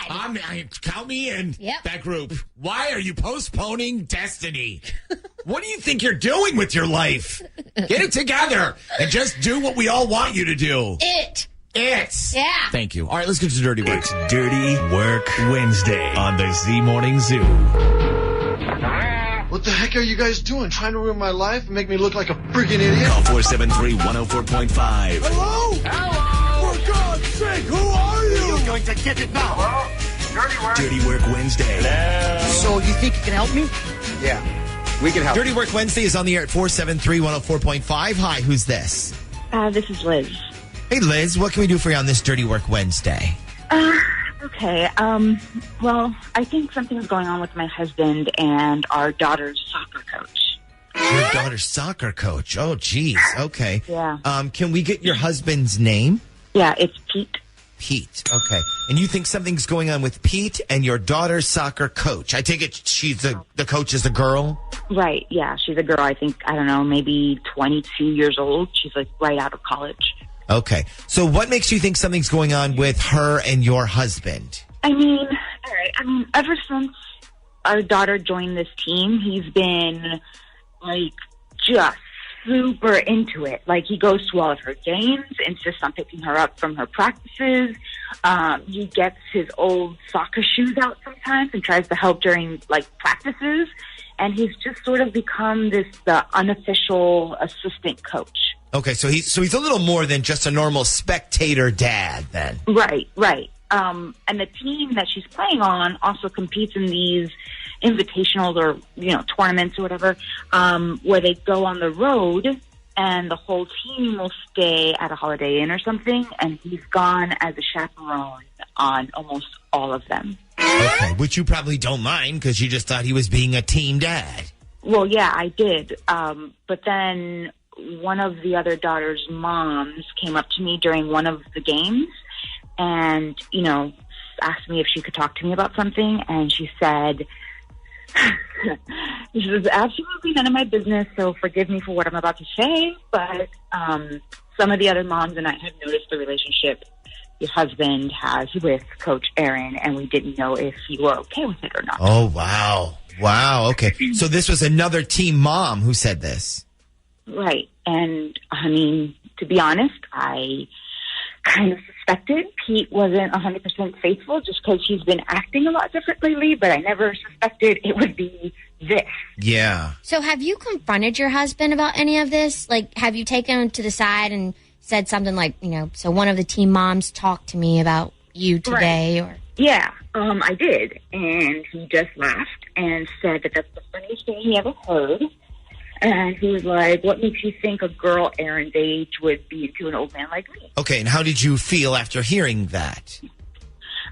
Count me in. Yep. That group. Why are you postponing destiny? What do you think you're doing with your life? Get it together and just do what we all want you to do. It. Yeah. Thank you. All right, let's get to Dirty Work. It's Dirty Work Wednesday on the Z Morning Zoo. What the heck are you guys doing? Trying to ruin my life and make me look like a freaking idiot? Call 473-104.5. Hello? Hello? For God's sake, who are you? You're going to get it now. Hello? Dirty Work Wednesday. Hello? So you think you can help me? Yeah, we can help. Dirty Work Wednesday is on the air at 473-104.5. Hi, who's this? This is Liz. Hey, Liz, what can we do for you on this Dirty Work Wednesday? Okay. Well, I think something's going on with my husband and our daughter's soccer coach. Your daughter's soccer coach. Oh, geez. Okay. Yeah. Can we get your husband's name? Yeah, it's Pete. Pete. Okay. And you think something's going on with Pete and your daughter's soccer coach? I take it she's the coach is a girl? Right. Yeah, she's a girl. I think, I don't know, maybe 22 years old. She's like right out of college. Okay. So what makes you think something's going on with her and your husband? All right. Ever since our daughter joined this team, he's been, like, just super into it. Like, he goes to all of her games, insists on picking her up from her practices. He gets his old soccer shoes out sometimes and tries to help during, like, practices. And he's just sort of become the unofficial assistant coach. Okay, so he's a little more than just a normal spectator dad, then. Right. And the team that she's playing on also competes in these invitationals or, tournaments or whatever, where they go on the road and the whole team will stay at a Holiday Inn or something, and he's gone as a chaperone on almost all of them. Okay, which you probably don't mind because you just thought he was being a team dad. Well, yeah, I did. But then one of the other daughter's moms came up to me during one of the games and, asked me if she could talk to me about something. And she said, this is absolutely none of my business, so forgive me for what I'm about to say. But some of the other moms and I have noticed the relationship your husband has with Coach Aaron, and we didn't know if you were okay with it or not. Oh, wow. Wow, okay. So this was another team mom who said this. Right. And, to be honest, I kind of suspected Pete wasn't 100% faithful just because he's been acting a lot different lately, but I never suspected it would be this. Yeah. So have you confronted your husband about any of this? Like, have you taken him to the side and said something like, so one of the team moms talked to me about you today? Right. Or Yeah, I did. And he just laughed and said that that's the funniest thing he ever heard. And he was like, what makes you think a girl Aaron's age would be into an old man like me? Okay, and how did you feel after hearing that?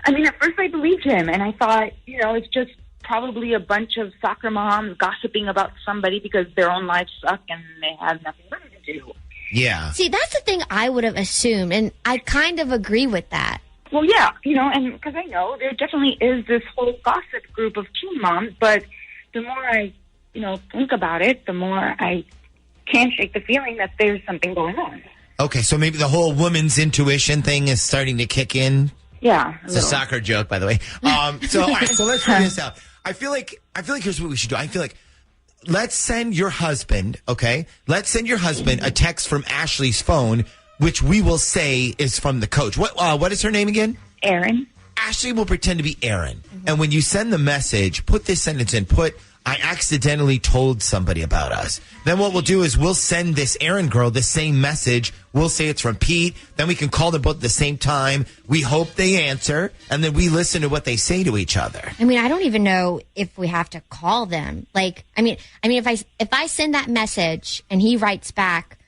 At first I believed him, and I thought, it's just probably a bunch of soccer moms gossiping about somebody because their own lives suck and they have nothing better to do. Yeah. See, that's the thing I would have assumed, and I kind of agree with that. Well, yeah, and because I know there definitely is this whole gossip group of teen moms, but the more I think about it, the more I can't shake the feeling that there's something going on. Okay, so maybe the whole woman's intuition thing is starting to kick in. Yeah. It's a soccer joke, by the way. All right, so let's figure this out. I feel like here's what we should do. I feel like let's send your husband, okay? Let's send your husband a text from Ashley's phone, which we will say is from the coach. What is her name again? Aaron. Ashley will pretend to be Aaron. Mm-hmm. And when you send the message, put this sentence in. I accidentally told somebody about us. Then what we'll do is we'll send this Aaron girl the same message. We'll say it's from Pete. Then we can call them both at the same time. We hope they answer. And then we listen to what they say to each other. I don't even know if we have to call them. If I send that message and he writes back,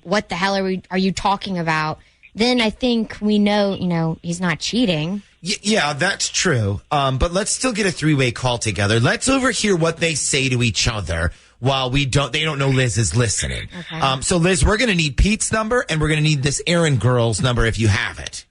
what the hell are you talking about? Then I think we know, he's not cheating. Yeah, that's true. But let's still get a three-way call together. Let's overhear what they say to each other while they don't know Liz is listening. Okay. So Liz, we're going to need Pete's number and we're going to need this Aaron girl's number if you have it.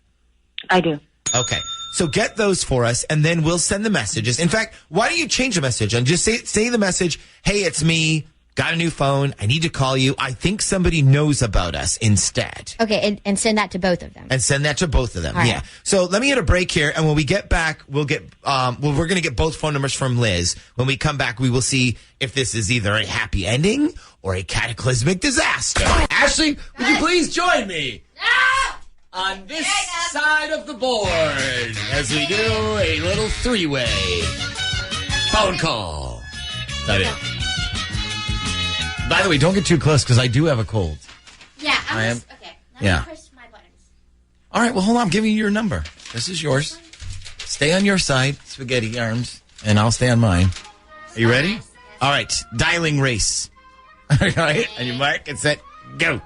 I do. Okay. So get those for us and then we'll send the messages. In fact, why don't you change the message and just say the message, hey, it's me. got a new phone. I need to call you. I think somebody knows about us instead. Okay, and send that to both of them. And send that to both of them. All Yeah. right. So let me get a break here. And when we get back, we're going to get both phone numbers from Liz. When we come back, we will see if this is either a happy ending or a cataclysmic disaster. Ashley, would you please join me? On this side of the board as we do a little three-way phone call. That it. By the way, don't get too close because I do have a cold. Yeah, I am. Okay, Yeah. me push my buttons. All right, well, hold on. I'm giving you your number. This is yours. Stay on your side, spaghetti arms, and I'll stay on mine. Are you ready? All right. Dialing race. All right, and you mark and set, go.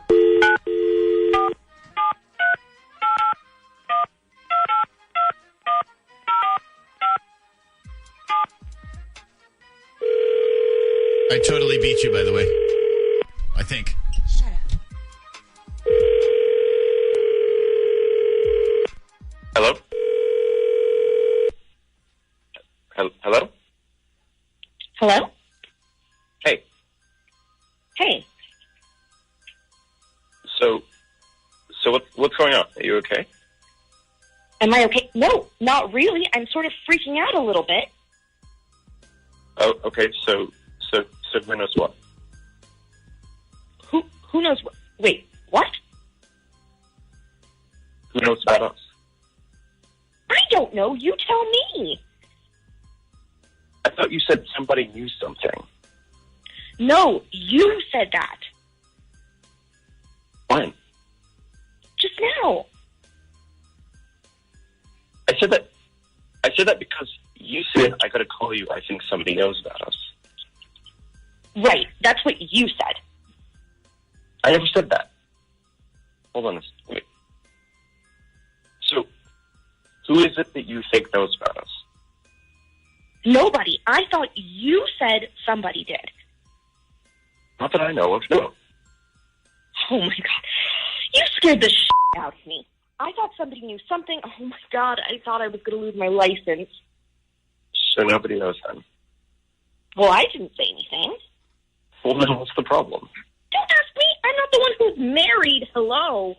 I totally beat you, by the way. I think. Shut up. Hello? Hello? Hello? Hey. Hey. So what's going on? Are you okay? Am I okay? No, not really. I'm sort of freaking out a little bit. Oh, okay. So who knows what? Who knows what? Wait, what? Who knows about us? I don't know. You tell me. I thought you said somebody knew something. No, you said that. When? Just now. I said that because you said I gotta call you. I think somebody knows about us. Right. That's what you said. I never said that. Hold on a second. Wait. So, who is it that you think knows about us? Nobody. I thought you said somebody did. Not that I know of, no. Oh, my God. You scared the shit out of me. I thought somebody knew something. Oh, my God. I thought I was going to lose my license. So nobody knows then. Well, I didn't say anything. Well, then what's the problem? Don't ask me. I'm not the one who's married. Hello.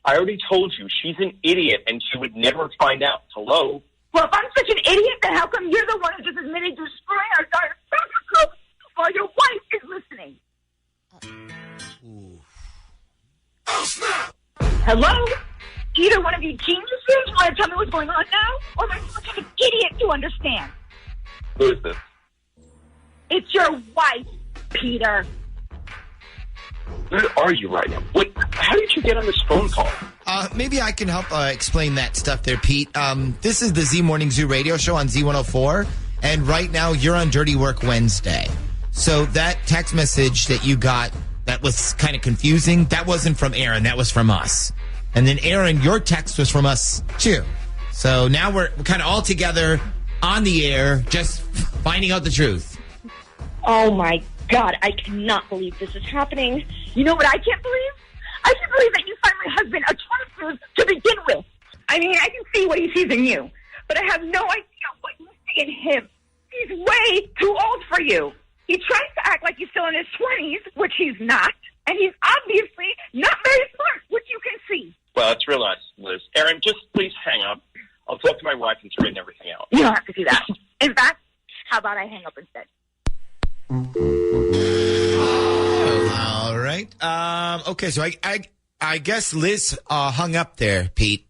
I already told you, she's an idiot and she would never find out. Hello? Well, if I'm such an idiot, then how come you're the one who just admitted to destroying our daughter's social group while your wife is listening? Oh, snap! Hello? Either one of you geniuses want to tell me what's going on now, or am I such an idiot to understand? Who is this? It's your wife, Peter. Where are you right now? Wait, how did you get on this phone call? Maybe I can help explain that stuff there, Pete. This is the Z Morning Zoo radio show on Z104, and right now you're on Dirty Work Wednesday. So that text message that you got that was kind of confusing, that wasn't from Aaron, that was from us. And then Aaron, your text was from us too. So now we're kind of all together on the air, just finding out the truth. Oh, my God. I cannot believe this is happening. You know what I can't believe? I can't believe that you find my husband attractive to begin with. I mean, I can see what he sees in you, but I have no idea what you see in him. He's way too old for you. He tries to act like he's still in his 20s, which he's not, and he's obviously not very smart, which you can see. Well, that's real nice, Liz. Aaron, just please hang up. I'll talk to my wife and straighten everything out. You don't have to do that. In fact, how about I hang up instead? All right. Okay, so I guess Liz hung up there, Pete.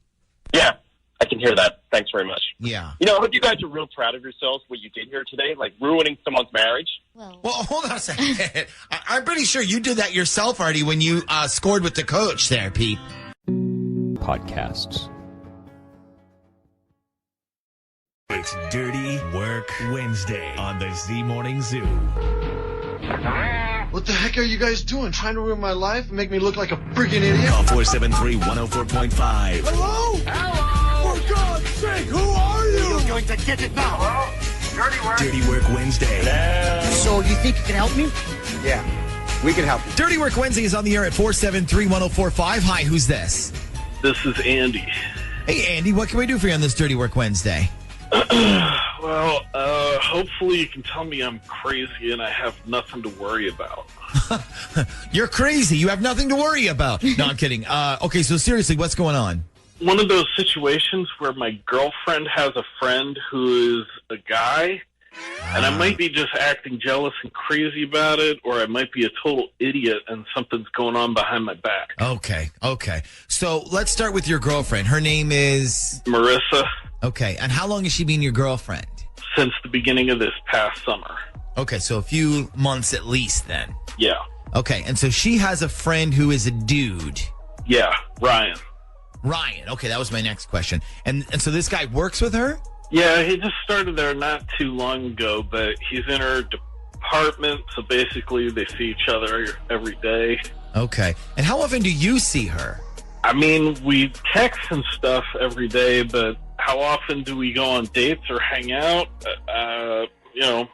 Yeah, I can hear that. Thanks very much. Yeah. You know, I hope you guys are real proud of yourselves, what you did here today, like ruining someone's marriage. Well, hold on a second. I'm pretty sure you did that yourself, Artie, when you scored with the coach there, Pete. Podcasts. It's Dirty Work Wednesday on the Z Morning Zoo. What the heck are you guys doing? Trying to ruin my life and make me look like a freaking idiot? Call 473-104.5. Hello? Hello? For God's sake, who are you? You're going to get it now. Hello? Dirty Work Wednesday. So you think you can help me? Yeah, we can help you. Dirty Work Wednesday is on the air at 473-1045. Hi, who's this? This is Andy. Hey, Andy, what can we do for you on this Dirty Work Wednesday? Well, hopefully you can tell me I'm crazy and I have nothing to worry about. You're crazy. You have nothing to worry about. No, I'm kidding. Okay, so seriously, what's going on? One of those situations where my girlfriend has a friend who is a guy, and I might be just acting jealous and crazy about it, or I might be a total idiot and something's going on behind my back. Okay. So let's start with your girlfriend. Her name is? Marissa. Okay, and how long has she been your girlfriend? Since the beginning of this past summer. Okay, so a few months at least then. Yeah. Okay, and so she has a friend who is a dude. Yeah, Ryan. Ryan. Okay, that was my next question. And so this guy works with her? Yeah, he just started there not too long ago, but he's in her department, so basically they see each other every day. Okay. And how often do you see her? I mean, we text and stuff every day, but how often do we go on dates or hang out?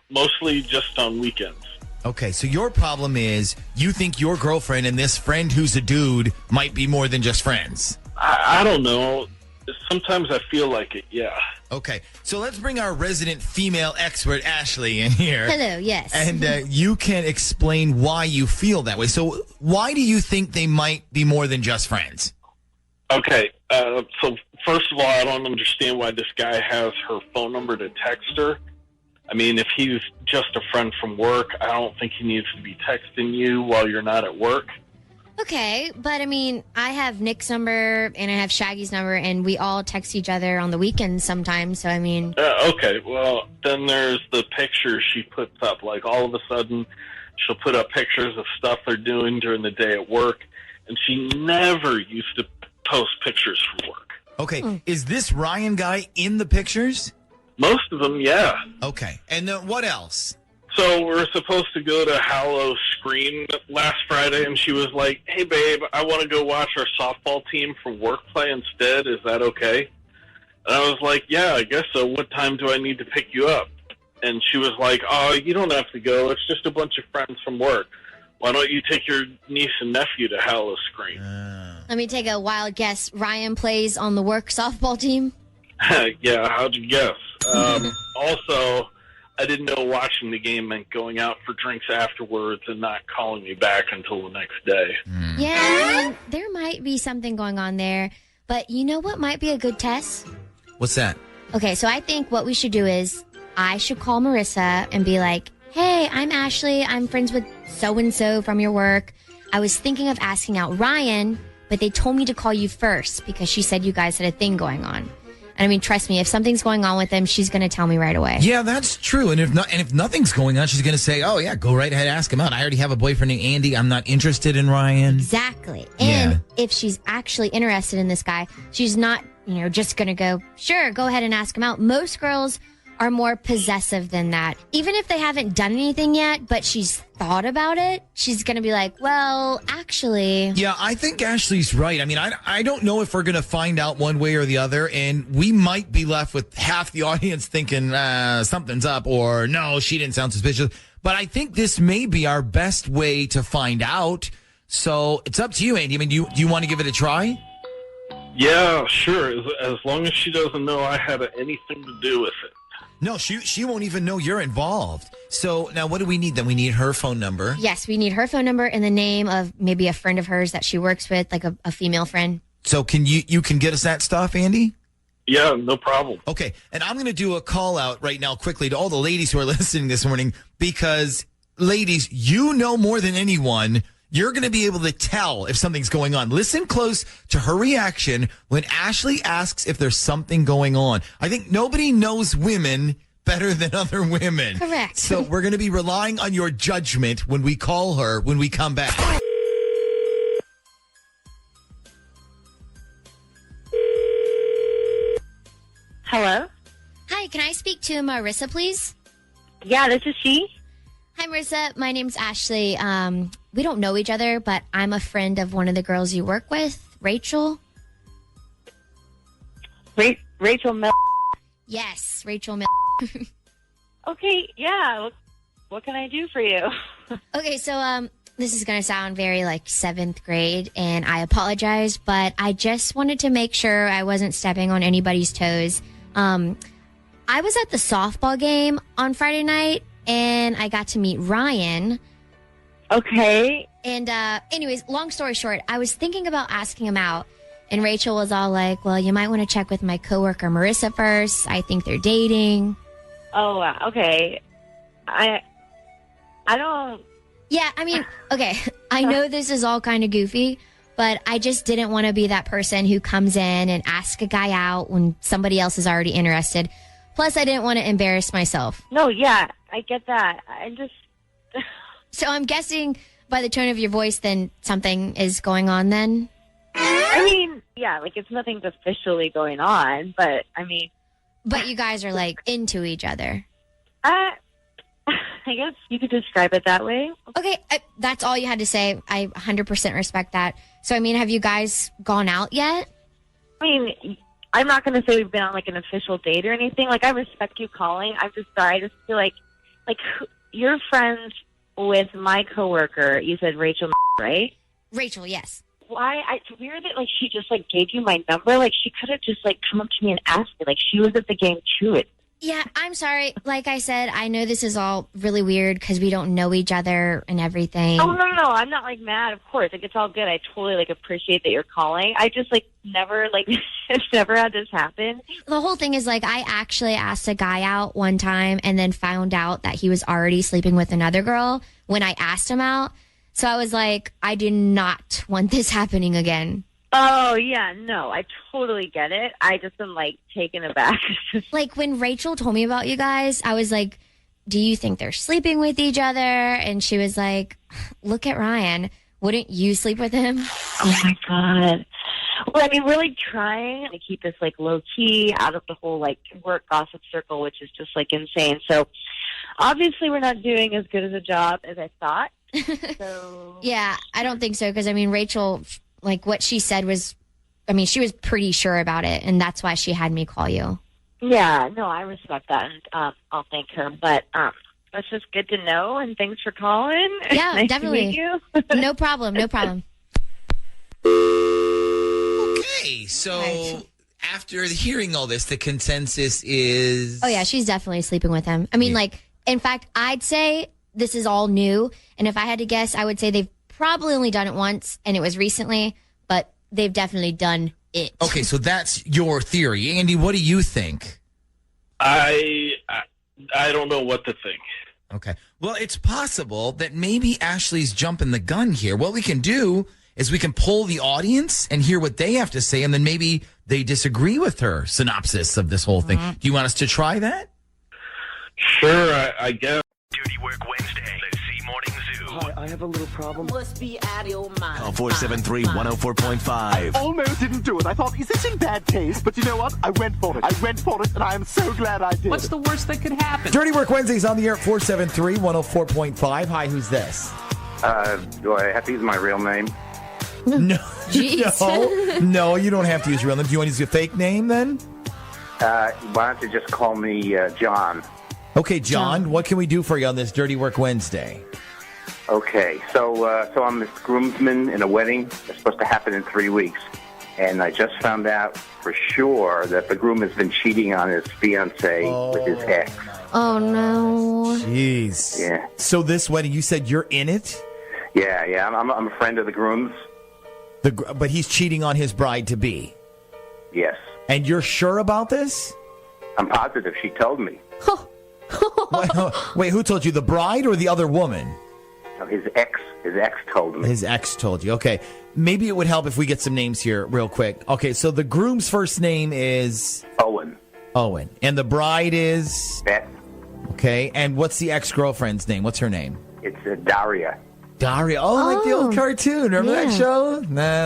Mostly just on weekends. Okay, so your problem is you think your girlfriend and this friend who's a dude might be more than just friends. I don't know. Sometimes I feel like it, yeah. Okay, so let's bring our resident female expert, Ashley, in here. Hello, yes. And you can explain why you feel that way. So why do you think they might be more than just friends? Okay, so first of all, I don't understand why this guy has her phone number to text her. I mean, if he's just a friend from work, I don't think he needs to be texting you while you're not at work. Okay, but I mean, I have Nick's number and I have Shaggy's number, and we all text each other on the weekends sometimes, so I mean... Okay, well, then there's the pictures she puts up. Like, all of a sudden, she'll put up pictures of stuff they're doing during the day at work, and she never used to post pictures from work. Okay, Is this Ryan guy in the pictures? Most of them, yeah. Okay, and then what else? So we're supposed to go to Hallow Scream last Friday, and she was like, "Hey, babe, I want to go watch our softball team from work play instead. Is that okay?" And I was like, "Yeah, I guess so. What time do I need to pick you up?" And she was like, "Oh, you don't have to go. It's just a bunch of friends from work. Why don't you take your niece and nephew to Hallow Scream?" Let me take a wild guess. Ryan plays on the work softball team? Yeah, how'd you guess? Also, I didn't know watching the game meant going out for drinks afterwards and not calling me back until the next day. Yeah, I mean, there might be something going on there. But you know what might be a good test? What's that? Okay, so I think what we should do is I should call Marissa and be like, "Hey, I'm Ashley. I'm friends with so-and-so from your work. I was thinking of asking out Ryan, but they told me to call you first because she said you guys had a thing going on." And I mean, trust me, if something's going on with them, she's going to tell me right away. Yeah, that's true. And if nothing's going on, she's going to say, "Oh yeah, go right ahead, ask him out. I already have a boyfriend named Andy. I'm not interested in Ryan." Exactly. And if she's actually interested in this guy, she's not, just going to go, "Sure, go ahead and ask him out." Most girls are more possessive than that. Even if they haven't done anything yet, but she's thought about it, she's going to be like, "Well, actually." Yeah, I think Ashley's right. I mean, I don't know if we're going to find out one way or the other, and we might be left with half the audience thinking something's up, or no, she didn't sound suspicious. But I think this may be our best way to find out. So it's up to you, Andy. I mean, do you want to give it a try? Yeah, sure. As long as she doesn't know I had anything to do with it. No, she won't even know you're involved. So now what do we need then? We need her phone number. Yes, we need her phone number and the name of maybe a friend of hers that she works with, like a female friend. So can you can get us that stuff, Andy? Yeah, no problem. Okay, and I'm going to do a call out right now quickly to all the ladies who are listening this morning because, ladies, you know more than anyone. You're going to be able to tell if something's going on. Listen close to her reaction when Ashley asks if there's something going on. I think nobody knows women better than other women. Correct. So we're going to be relying on your judgment when we call her when we come back. Hello? Hi, can I speak to Marissa, please? Yeah, this is she. Hi, Marissa. My name's Ashley. We don't know each other, but I'm a friend of one of the girls you work with, Rachel. Rachel Mel. Yes, Rachel Mil. Okay, yeah. What can I do for you? Okay, so this is going to sound very like 7th grade, and I apologize, but I just wanted to make sure I wasn't stepping on anybody's toes. I was at the softball game on Friday night, and I got to meet Ryan. Okay. And anyways, long story short, I was thinking about asking him out, and Rachel was all like, well, you might want to check with my coworker Marissa first. I think they're dating. Oh, okay. I don't... Yeah, I mean, okay, I know this is all kind of goofy, but I just didn't want to be that person who comes in and asks a guy out when somebody else is already interested. Plus, I didn't want to embarrass myself. No, yeah, I get that. I just... So I'm guessing by the tone of your voice, then something is going on then? I mean, yeah, like it's nothing's officially going on, but I mean... But you guys are like into each other. I guess you could describe it that way. Okay, that's all you had to say. I 100% respect that. So, I mean, have you guys gone out yet? I mean, I'm not going to say we've been on like an official date or anything. Like, I respect you calling. I just feel like you're friends with my coworker. You said Rachel, right? Rachel, yes. Why? It's weird that like she just like gave you my number. Like she could have just like come up to me and asked me. Like she was at the game too. Yeah, I'm sorry. Like I said, I know this is all really weird because we don't know each other and everything. Oh, no. I'm not, like, mad, of course. Like, it's all good. I totally, like, appreciate that you're calling. I just, like, never had this happen. The whole thing is, like, I actually asked a guy out one time and then found out that he was already sleeping with another girl when I asked him out. So I was like, I do not want this happening again. Oh, yeah, no, I totally get it. I just am, like, taken aback. Like, when Rachel told me about you guys, I was like, do you think they're sleeping with each other? And she was like, look at Ryan. Wouldn't you sleep with him? Oh, my God. Well, I mean, really trying to keep this, like, low-key out of the whole, like, work gossip circle, which is just, like, insane. So, obviously, we're not doing as good as a job as I thought. So... Yeah, I don't think so, because, I mean, Rachel... Like, what she said was, I mean, she was pretty sure about it, and that's why she had me call you. Yeah, no, I respect that, and I'll thank her. But that's just good to know, and thanks for calling. Yeah, nice definitely. To meet you. No problem. Okay, so after hearing all this, the consensus is... Oh, yeah, she's definitely sleeping with him. I mean, like, in fact, I'd say this is all new, and if I had to guess, I would say they've probably only done it once, and it was recently, but they've definitely done it. Okay, so that's your theory. Andy, what do you think? I don't know what to think. Okay. Well, it's possible that maybe Ashley's jumping the gun here. What we can do is we can poll the audience and hear what they have to say, and then maybe they disagree with her synopsis of this whole thing. Do you want us to try that? Sure, I guess. Dirty Work Wednesday. The Z Morning Zoo. Hi, I have a little problem. Must be out of your mind. Call 473-104.5. Almost didn't do it. I thought, is this in bad taste? But you know what? I went for it, and I am so glad I did. What's the worst that could happen? Dirty Work Wednesday's on the air at 473-104.5. Hi, who's this? Do I have to use my real name? No. No, you don't have to use your real name. Do you want to use your fake name then? Why don't you just call me John? Okay, John, what can we do for you on this Dirty Work Wednesday? Okay, so I'm this groomsman in a wedding that's supposed to happen in 3 weeks. And I just found out for sure that the groom has been cheating on his fiancée with his ex. Oh, no. Jeez. Yeah. So this wedding, you said you're in it? Yeah, I'm a friend of the groom's. But he's cheating on his bride-to-be? Yes. And you're sure about this? I'm positive. She told me. Wait, who told you, the bride or the other woman? His ex told me. His ex told you. Okay. Maybe it would help if we get some names here real quick. Okay, so the groom's first name is... Owen. And the bride is... Beth. Okay, and what's the ex-girlfriend's name? What's her name? It's Daria. Daria. Oh, like the old cartoon. Remember that show? Na.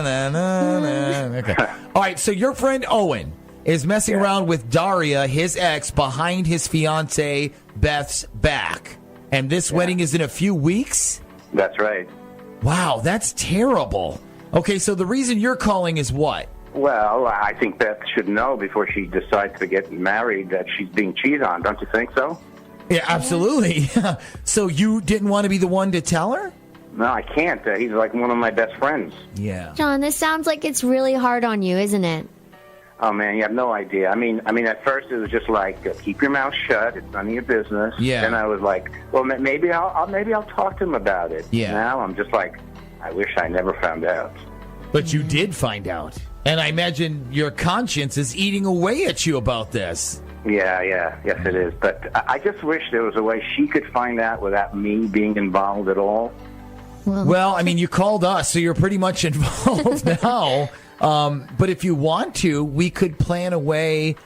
Okay. All right, so your friend Owen is messing around with Daria, his ex, behind his fiancée Beth's back. And this wedding is in a few weeks? That's right. Wow, that's terrible. Okay, so the reason you're calling is what? Well, I think Beth should know before she decides to get married that she's being cheated on. Don't you think so? Yeah, absolutely. So you didn't want to be the one to tell her? No, I can't. He's like one of my best friends. Yeah. John, this sounds like it's really hard on you, isn't it? Oh man, you have no idea. I mean, at first it was just like, keep your mouth shut. It's none of your business. Yeah. Then I was like, well, maybe I'll talk to him about it. Yeah. Now I'm just like, I wish I never found out. But you did find out. And I imagine your conscience is eating away at you about this. Yeah, yes it is. But I just wish there was a way she could find out without me being involved at all. Well, I mean, you called us, so you're pretty much involved now. But if you want to, we could plan a way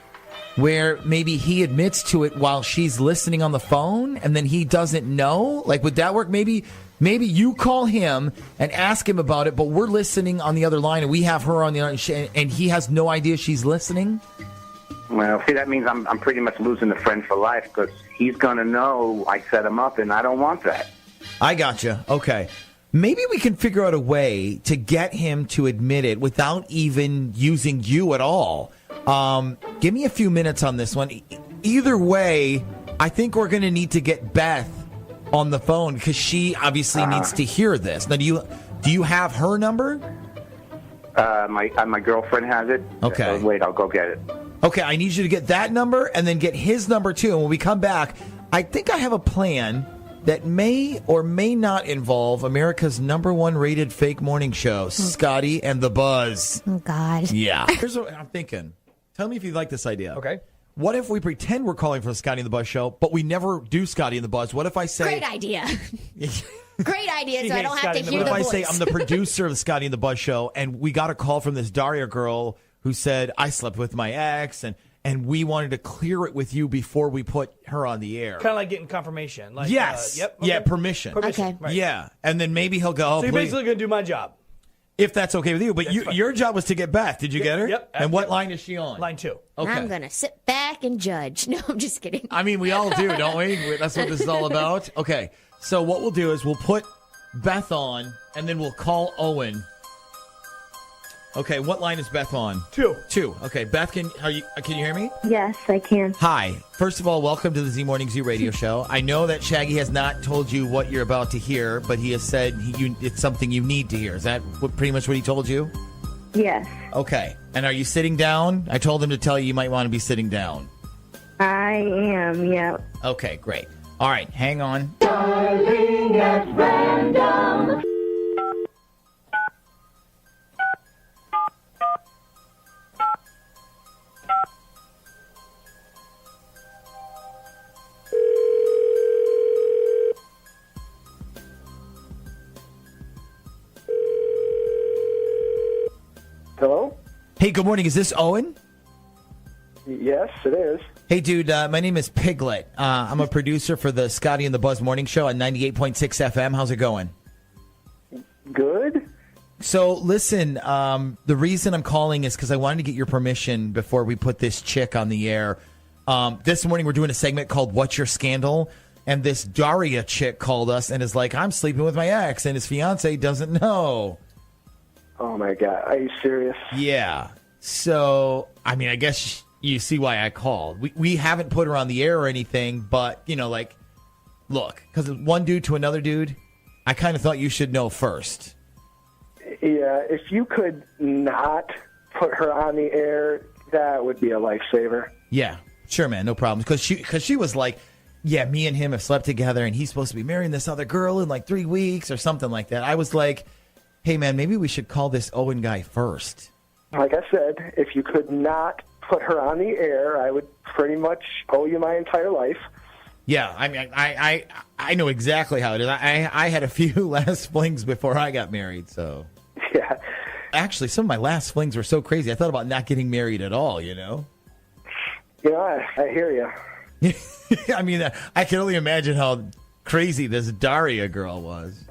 where maybe he admits to it while she's listening on the phone, and then he doesn't know. Like, would that work? Maybe you call him and ask him about it, but we're listening on the other line, and we have her on the other, and he has no idea she's listening. Well, see, that means I'm pretty much losing a friend for life because he's going to know I set him up, and I don't want that. I gotcha. Okay. Maybe we can figure out a way to get him to admit it without even using you at all. Give me a few minutes on this one. Either way, I think we're going to need to get Beth on the phone because she obviously needs to hear this. Now, do you have her number? My girlfriend has it. Okay. Wait, I'll go get it. Okay, I need you to get that number and then get his number too. And when we come back, I think I have a plan that may or may not involve America's #1 rated fake morning show, Scotty and the Buzz. Oh, God. Yeah. Here's what I'm thinking. Tell me if you like this idea. Okay. What if we pretend we're calling from the Scotty and the Buzz show, but we never do Scotty and the Buzz? What if I say... Great idea. Great idea, so I don't have to hear What the if I voice. say I'm the producer of the Scotty and the Buzz show, and we got a call from this Daria girl who said, I slept with my ex, and we wanted to clear it with you before we put her on the air. Kind of like getting confirmation. Like, Yes. Yep. Okay. Yeah, permission. Okay. Right. Yeah. And then maybe he'll go, So you're basically going to do my job. if that's okay with you. But your job was to get Beth. Did you get her? Yep. And what line is she on? Line 2. Okay. I'm going to sit back and judge. No, I'm just kidding. I mean, we all do, don't we? That's what this is all about. Okay. So what we'll do is we'll put Beth on, and then we'll call Owen. Okay, what line is Beth on? 2. Okay, Beth, can you hear me? Yes, I can. Hi. First of all, welcome to the Z Morning Z Radio Show. I know that Shaggy has not told you what you're about to hear, but he has said it's something you need to hear. Is that pretty much what he told you? Yes, Okay. And are you sitting down? I told him to tell you might want to be sitting down. I am, yeah. Okay, great. All right, hang on. Hello? Hey, good morning. Is this Owen? Yes, it is. Hey, dude, my name is Piglet. I'm a producer for the Scotty and the Buzz Morning Show on 98.6 FM. How's it going? Good. So, listen, the reason I'm calling is because I wanted to get your permission before we put this chick on the air. This morning, we're doing a segment called What's Your Scandal? And this Daria chick called us and is like, I'm sleeping with my ex, and his fiance doesn't know. Oh, my God. Are you serious? Yeah. So, I mean, I guess you see why I called. We haven't put her on the air or anything, but, look, because one dude to another dude, I kind of thought you should know first. Yeah, if you could not put her on the air, that would be a lifesaver. Yeah, sure, man, no problem. Because she was like, yeah, me and him have slept together, and he's supposed to be marrying this other girl in like 3 weeks or something like that. I was like, hey, man, maybe we should call this Owen guy first. Like I said, if you could not put her on the air, I would pretty much owe you my entire life. Yeah, I mean, I know exactly how it is. I had a few last flings before I got married, so. Yeah. Actually, some of my last flings were so crazy, I thought about not getting married at all, You know, I hear you. I mean, I can only imagine how crazy this Daria girl was.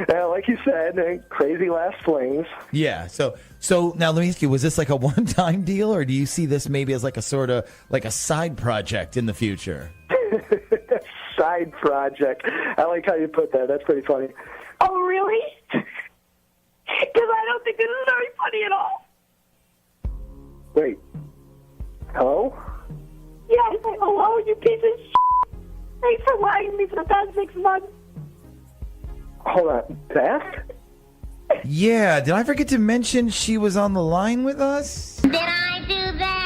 Like you said, crazy last flings. Yeah, so now let me ask you, was this like a one-time deal, or do you see this maybe as like a sort of like a side project in the future? Side project. I like how you put that. That's pretty funny. Oh, really? Because I don't think this is very funny at all. Wait. Hello? Yes, hello, you piece of shit. Thanks for lying to me for the past 6 months. Hold on. Beth? Yeah, did I forget to mention she was on the line with us? Did I do that?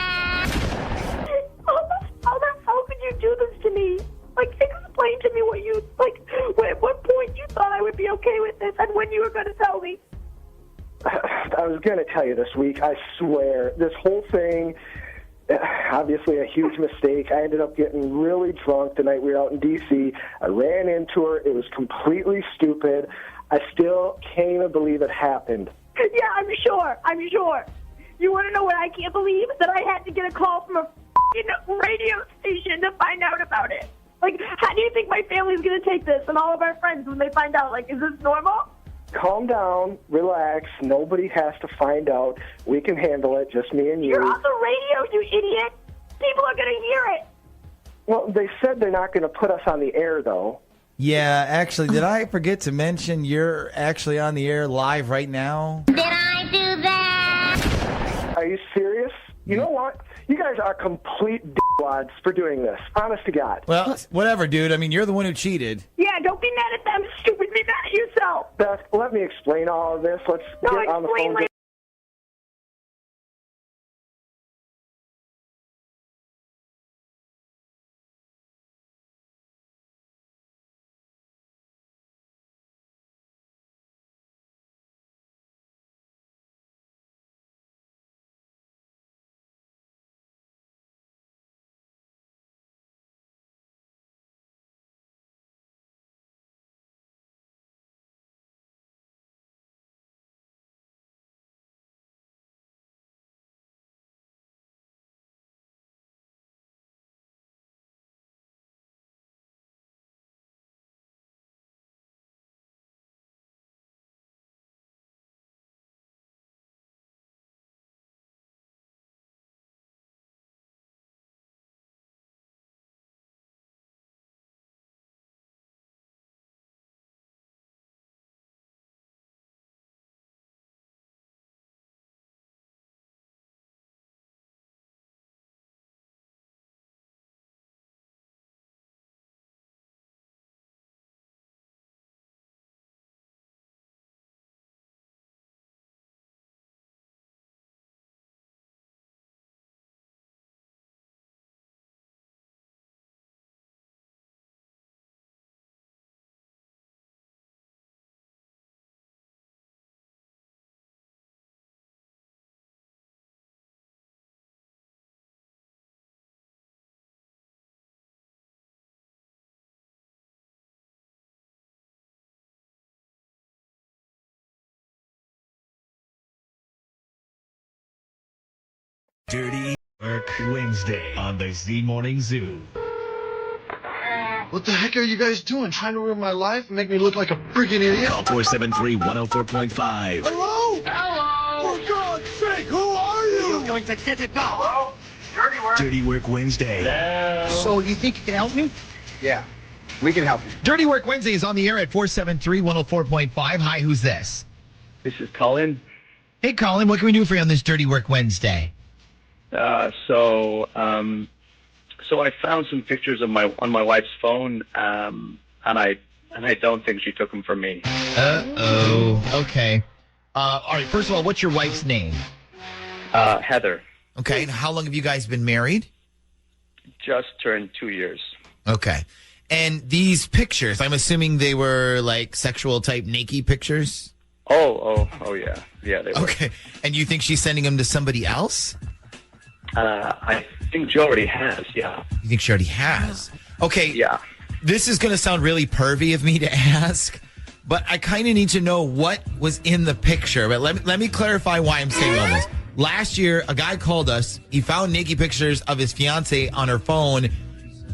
do this to me? Like, explain to me what you, like, at what point you thought I would be okay with this and when you were going to tell me. I was going to tell you this week, I swear. This whole thing, obviously a huge mistake. I ended up getting really drunk the night we were out in D.C. I ran into her. It was completely stupid. I still can't even believe it happened. Yeah, I'm sure. You want to know what I can't believe? That I had to get a call from a f***ing radio station to find out about it. Like, how do you think my family's going to take this and all of our friends when they find out? Like, is this normal? Calm down, relax. Nobody has to find out. We can handle it, just me and you. You're on the radio, you idiot. People are going to hear it. Well, they said they're not going to put us on the air, though. Yeah, actually, did I forget to mention you're actually on the air live right now? Did I do that? Are you serious? You know what? You guys are complete d***wads for doing this. Honest to God. Well, whatever, dude. I mean, you're the one who cheated. Yeah, don't be mad at them, stupid. Be mad at yourself. Beth, let me explain all of this. Let's get on the phone. Later. Dirty Work Wednesday on the Z Morning Zoo. What the heck are you guys doing? Trying to ruin my life and make me look like a freaking idiot? Call 473-104.5. Hello? Hello? For God's sake, who are you? You're going to get it now. Hello? Dirty Work. Dirty Work Wednesday. So you think you can help me? Yeah, we can help you. Dirty Work Wednesday is on the air at 473-104.5. Hi, who's this? This is Colin. Hey, Colin, what can we do for you on this Dirty Work Wednesday? So I found some pictures of on my wife's phone, and I don't think she took them from me. Okay. All right, first of all, what's your wife's name? Heather. Okay, and how long have you guys been married? Just turned 2 years. Okay. And these pictures, I'm assuming they were like sexual type naked pictures? Oh yeah. Yeah, they were. Okay. And you think she's sending them to somebody else? I think she already has, yeah. You think she already has? Okay. Yeah. This is going to sound really pervy of me to ask, but I kind of need to know what was in the picture. But let me clarify why I'm saying all this. Last year, a guy called us. He found naked pictures of his fiance on her phone,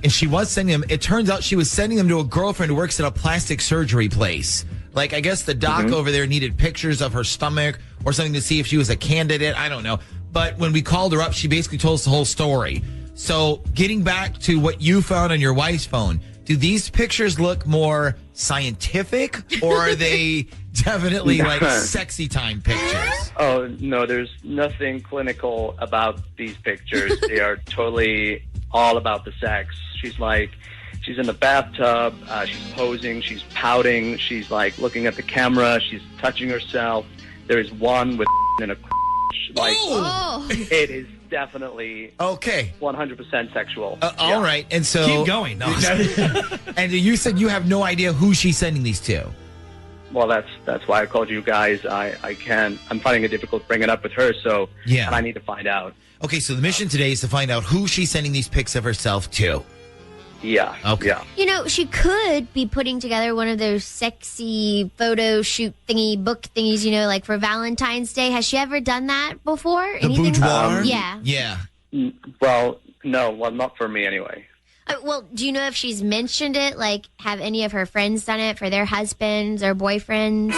and she was sending them. It turns out she was sending them to a girlfriend who works at a plastic surgery place. Like, I guess the doc over there needed pictures of her stomach or something to see if she was a candidate. I don't know. But when we called her up, she basically told us the whole story. So getting back to what you found on your wife's phone, do these pictures look more scientific or are they definitely like sexy time pictures? Oh, no, there's nothing clinical about these pictures. They are totally all about the sex. She's in the bathtub, she's posing, she's pouting, she's like looking at the camera, she's touching herself. There is one with in a it is definitely Okay. 100% sexual. All right. And so Keep going. No. And you said you have no idea who she's sending these to. Well, that's why I called you guys. I'm finding it difficult bringing it up with her, so Yeah. and I need to find out. Okay, so the mission today is to find out who she's sending these pics of herself to. Yeah. Okay. Yeah. You know, she could be putting together one of those sexy photo shoot book thingies, like for Valentine's Day. Has she ever done that before? The boudoir? Yeah. Yeah. Well, no. Well, not for me anyway. Well, do you know if she's mentioned it? Like, have any of her friends done it for their husbands or boyfriends?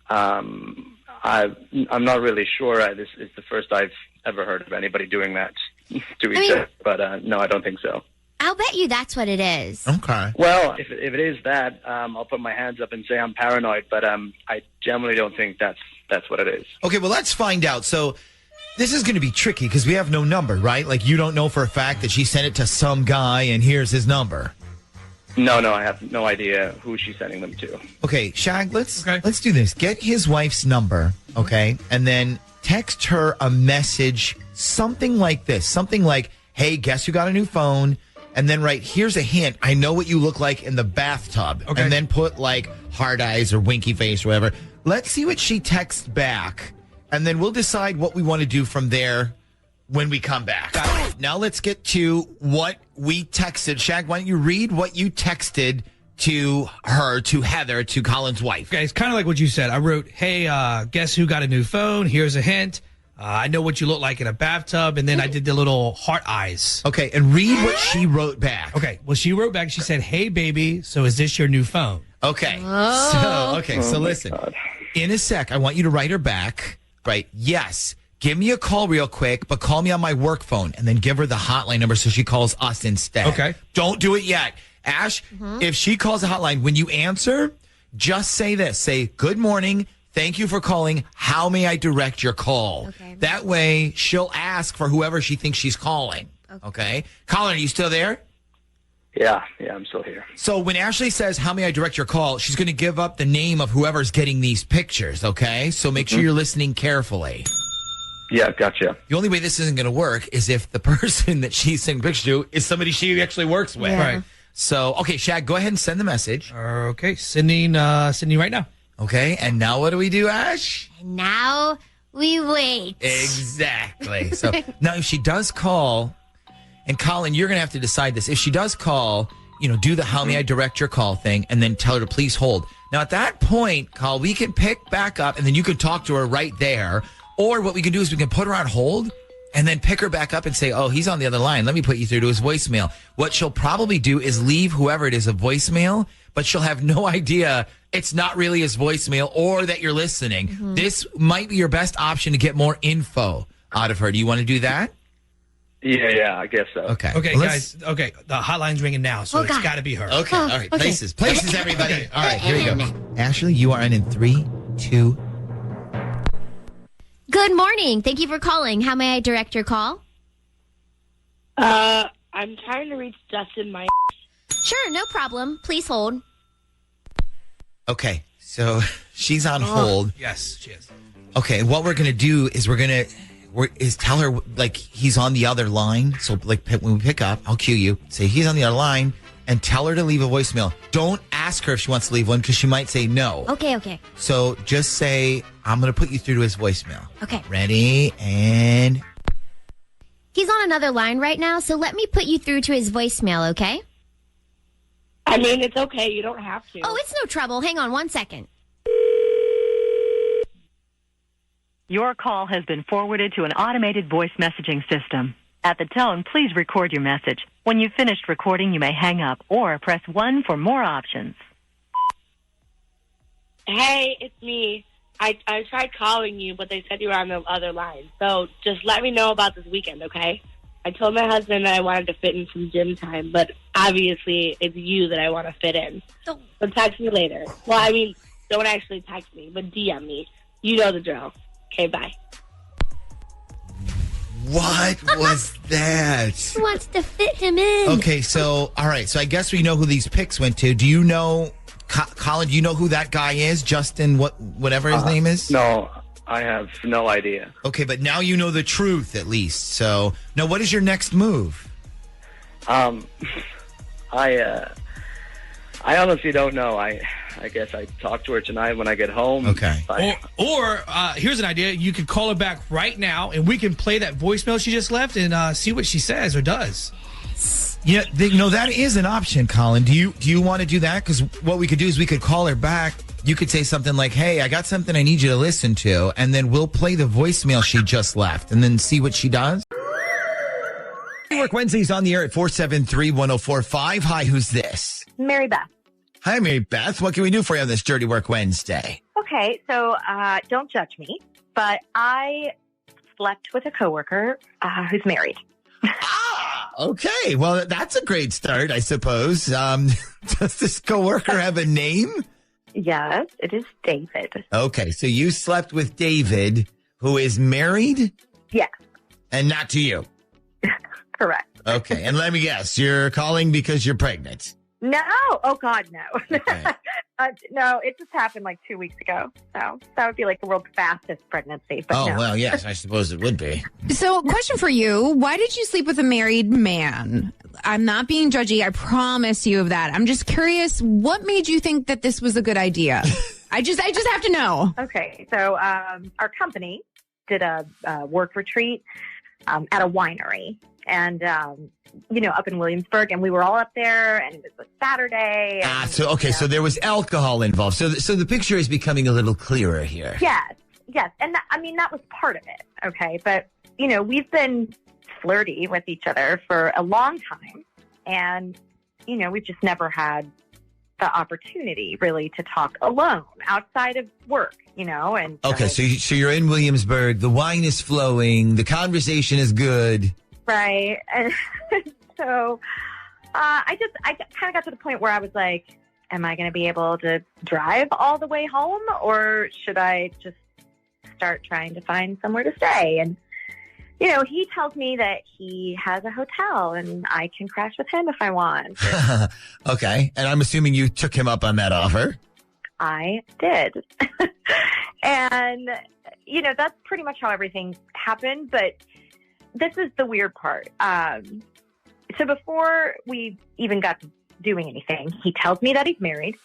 I'm not really sure. This is the first I've ever heard of anybody doing that to each other. But no, I don't think so. I'll bet you that's what it is. Okay. Well, if it is that, I'll put my hands up and say I'm paranoid. But I generally don't think that's what it is. Okay, well, let's find out. So this is going to be tricky because we have no number, right? Like, you don't know for a fact that she sent it to some guy and here's his number. No, I have no idea who she's sending them to. Okay, Shag, let's do this. Get his wife's number, okay? And then text her a message, something like this. Something like, hey, guess who got a new phone? And then write, here's a hint. I know what you look like in the bathtub. Okay. And then put like hard eyes or winky face or whatever. Let's see what she texts back. And then we'll decide what we want to do from there when we come back. Now let's get to what we texted. Shag, why don't you read what you texted to her, to Heather, to Colin's wife? Okay, it's kind of like what you said. I wrote, hey, guess who got a new phone? Here's a hint. I know what you look like in a bathtub. And then I did the little heart eyes. Okay, and read what she wrote back. Okay, well, she wrote back. She said, hey, baby, so is this your new phone? Okay. Oh. So listen. In a sec, I want you to write her back. Right. Yes. Give me a call real quick, but call me on my work phone and then give her the hotline number so she calls us instead. Okay. Don't do it yet. Ash, if she calls the hotline, when you answer, just say this. Say, good morning. Thank you for calling. How may I direct your call? Okay. That way, she'll ask for whoever she thinks she's calling. Okay. Colin, are you still there? Yeah, I'm still here. So when Ashley says, how may I direct your call, she's going to give up the name of whoever's getting these pictures, okay? So make sure you're listening carefully. Yeah, gotcha. The only way this isn't going to work is if the person that she's sending pictures to is somebody she actually works with. Yeah. Right. So, okay, Shag, go ahead and send the message. Okay, sending right now. Okay, and now what do we do, Ash? And now we wait. Exactly. So now if she does call, and Colin, you're going to have to decide this. If she does call, do the how may I direct your call thing and then tell her to please hold. Now at that point, Colin, we can pick back up and then you can talk to her right there. Or what we can do is we can put her on hold and then pick her back up and say, oh, he's on the other line. Let me put you through to his voicemail. What she'll probably do is leave whoever it is a voicemail, but she'll have no idea it's not really his voicemail or that you're listening. Mm-hmm. This might be your best option to get more info out of her. Do you want to do that? Yeah, I guess so. Okay. Okay, Well, guys. Okay, the hotline's ringing now, so it's got to be her. Okay, all right. okay. Places, everybody. Okay. All right, here we go. Ashley, you are in 3, 2. Good morning. Thank you for calling. How may I direct your call? I'm trying to reach Justin. Sure, no problem. Please hold. Okay, so she's on hold. Yes, she is. Okay, and what we're gonna do is tell her like he's on the other line. So like when we pick up, I'll cue you. Say he's on the other line, and tell her to leave a voicemail. Don't ask her if she wants to leave one because she might say no. Okay. So just say I'm gonna put you through to his voicemail. Okay. Ready and. He's on another line right now, so let me put you through to his voicemail, okay? I mean, it's okay. You don't have to. Oh, it's no trouble. Hang on 1 second. Your call has been forwarded to an automated voice messaging system. At the tone, please record your message. When you've finished recording, you may hang up or press 1 for more options. Hey, it's me. I tried calling you, but they said you were on the other line. So just let me know about this weekend, okay? I told my husband that I wanted to fit in some gym time, but obviously it's you that I want to fit in. So text me later. Well, I mean, don't actually text me, but DM me. You know the drill. Okay, bye. What was that? He wants to fit him in. Okay, so, all right. So I guess we know who these pics went to. Do you know, Colin, do you know who that guy is? Justin, whatever his name is? No, I have no idea. Okay, but now you know the truth at least. So now, what is your next move? I honestly don't know. I guess I talk to her tonight when I get home. Okay. Or here's an idea. You could call her back right now, and we can play that voicemail she just left and see what she says or does. Yeah, that is an option, Colin. Do you want to do that? Because what we could do is we could call her back. You could say something like, hey, I got something I need you to listen to, and then we'll play the voicemail she just left and then see what she does. Work Wednesdays on the air at 473-1045. Hi, who's this? Mary Beth. Hi, Mary Beth. What can we do for you on this Dirty Work Wednesday? Okay, so don't judge me, but I slept with a coworker who's married. Okay, well, that's a great start, I suppose. Does this coworker have a name? Yes, it is David. Okay, so you slept with David, who is married? Yes. And not to you? Correct. Okay, and let me guess, you're calling because you're pregnant? No. Oh, God, no. Okay. No, it just happened like 2 weeks ago. So that would be like the world's fastest pregnancy. But no. Well, yes, I suppose it would be. So, question for you. Why did you sleep with a married man? I'm not being judgy. I promise you of that. I'm just curious, what made you think that this was a good idea? I just have to know. Okay. So our company did a work retreat at a winery. And, up in Williamsburg, and we were all up there, and it was a Saturday. And, so there was alcohol involved. So the picture is becoming a little clearer here. Yes. And that was part of it. Okay. But, we've been flirty with each other for a long time. And, we've just never had the opportunity really to talk alone outside of work, and. Okay. So you're in Williamsburg. The wine is flowing. The conversation is good. Right. And so I kind of got to the point where I was like, am I going to be able to drive all the way home, or should I just start trying to find somewhere to stay? And, he tells me that he has a hotel and I can crash with him if I want. Okay. And I'm assuming you took him up on that offer. I did. And, that's pretty much how everything happened. But this is the weird part. So before we even got to doing anything, he tells me that he's married,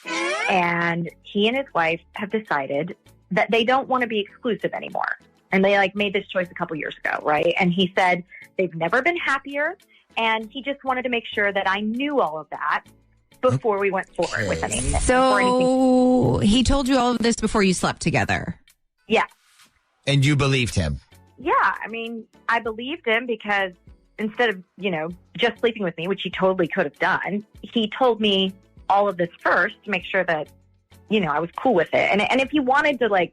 and he and his wife have decided that they don't want to be exclusive anymore. And they made this choice a couple years ago, right? And he said they've never been happier, and he just wanted to make sure that I knew all of that before we went forward with anything. So he told you all of this before you slept together? Yeah. And you believed him? Yeah, I believed him because instead of, just sleeping with me, which he totally could have done, he told me all of this first to make sure that, I was cool with it. And if he wanted to,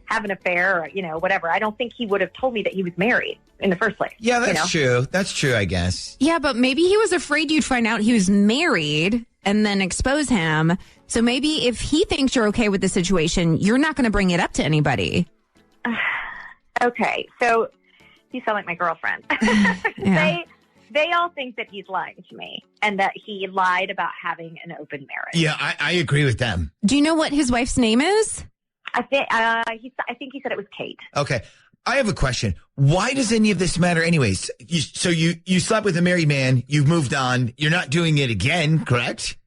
have an affair or, whatever, I don't think he would have told me that he was married in the first place. Yeah, that's true. That's true, I guess. Yeah, but maybe he was afraid you'd find out he was married and then expose him. So maybe if he thinks you're okay with the situation, you're not going to bring it up to anybody. Okay, so you sound like my girlfriend. Yeah. They all think that he's lying to me and that he lied about having an open marriage. Yeah, I agree with them. Do you know what his wife's name is? I think he said it was Kate. Okay, I have a question. Why does any of this matter anyways? So you slept with a married man, you've moved on, you're not doing it again, correct?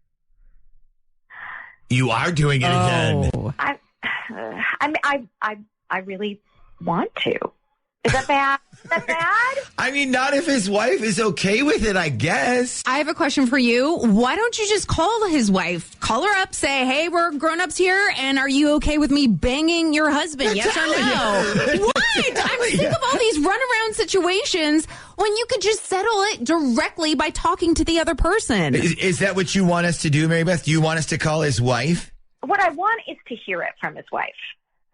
You are doing it again. I really want to. Is that bad? Is that bad? Not if his wife is okay with it, I guess. I have a question for you. Why don't you just call his wife? Call her up, say, hey, we're grown-ups here, and are you okay with me banging your husband? Yes or no? What? I'm sick of all these runaround situations when you could just settle it directly by talking to the other person. Is that what you want us to do, Mary Beth? Do you want us to call his wife? What I want is to hear it from his wife.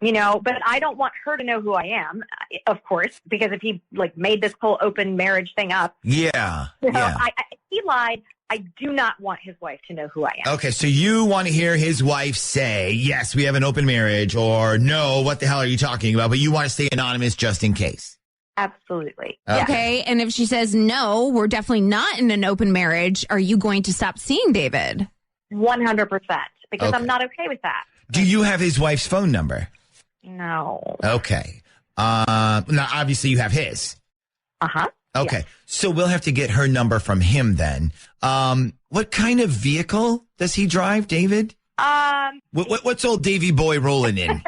But I don't want her to know who I am, of course, because if he made this whole open marriage thing up. Yeah. He lied. I do not want his wife to know who I am. Okay, so you want to hear his wife say, yes, we have an open marriage, or no, what the hell are you talking about? But you want to stay anonymous just in case. Absolutely. Okay, and if she says, no, we're definitely not in an open marriage, are you going to stop seeing David? 100%, because I'm not okay with that. Do you have his wife's phone number? No. Okay. Now, obviously, you have his. Uh-huh. Okay. Yeah. So we'll have to get her number from him then. What kind of vehicle does he drive, David? What's old Davy boy rolling in?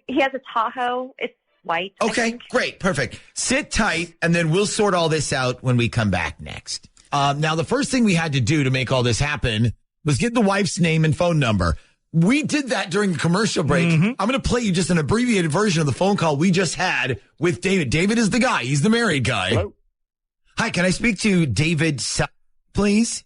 He has a Tahoe. It's white. Okay, great. Perfect. Sit tight, and then we'll sort all this out when we come back next. Now, the first thing we had to do to make all this happen was get the wife's name and phone number. We did that during the commercial break. I'm going to play you just an abbreviated version of the phone call we just had with David. David is the guy. He's the married guy. Hello? Hi, can I speak to David, please?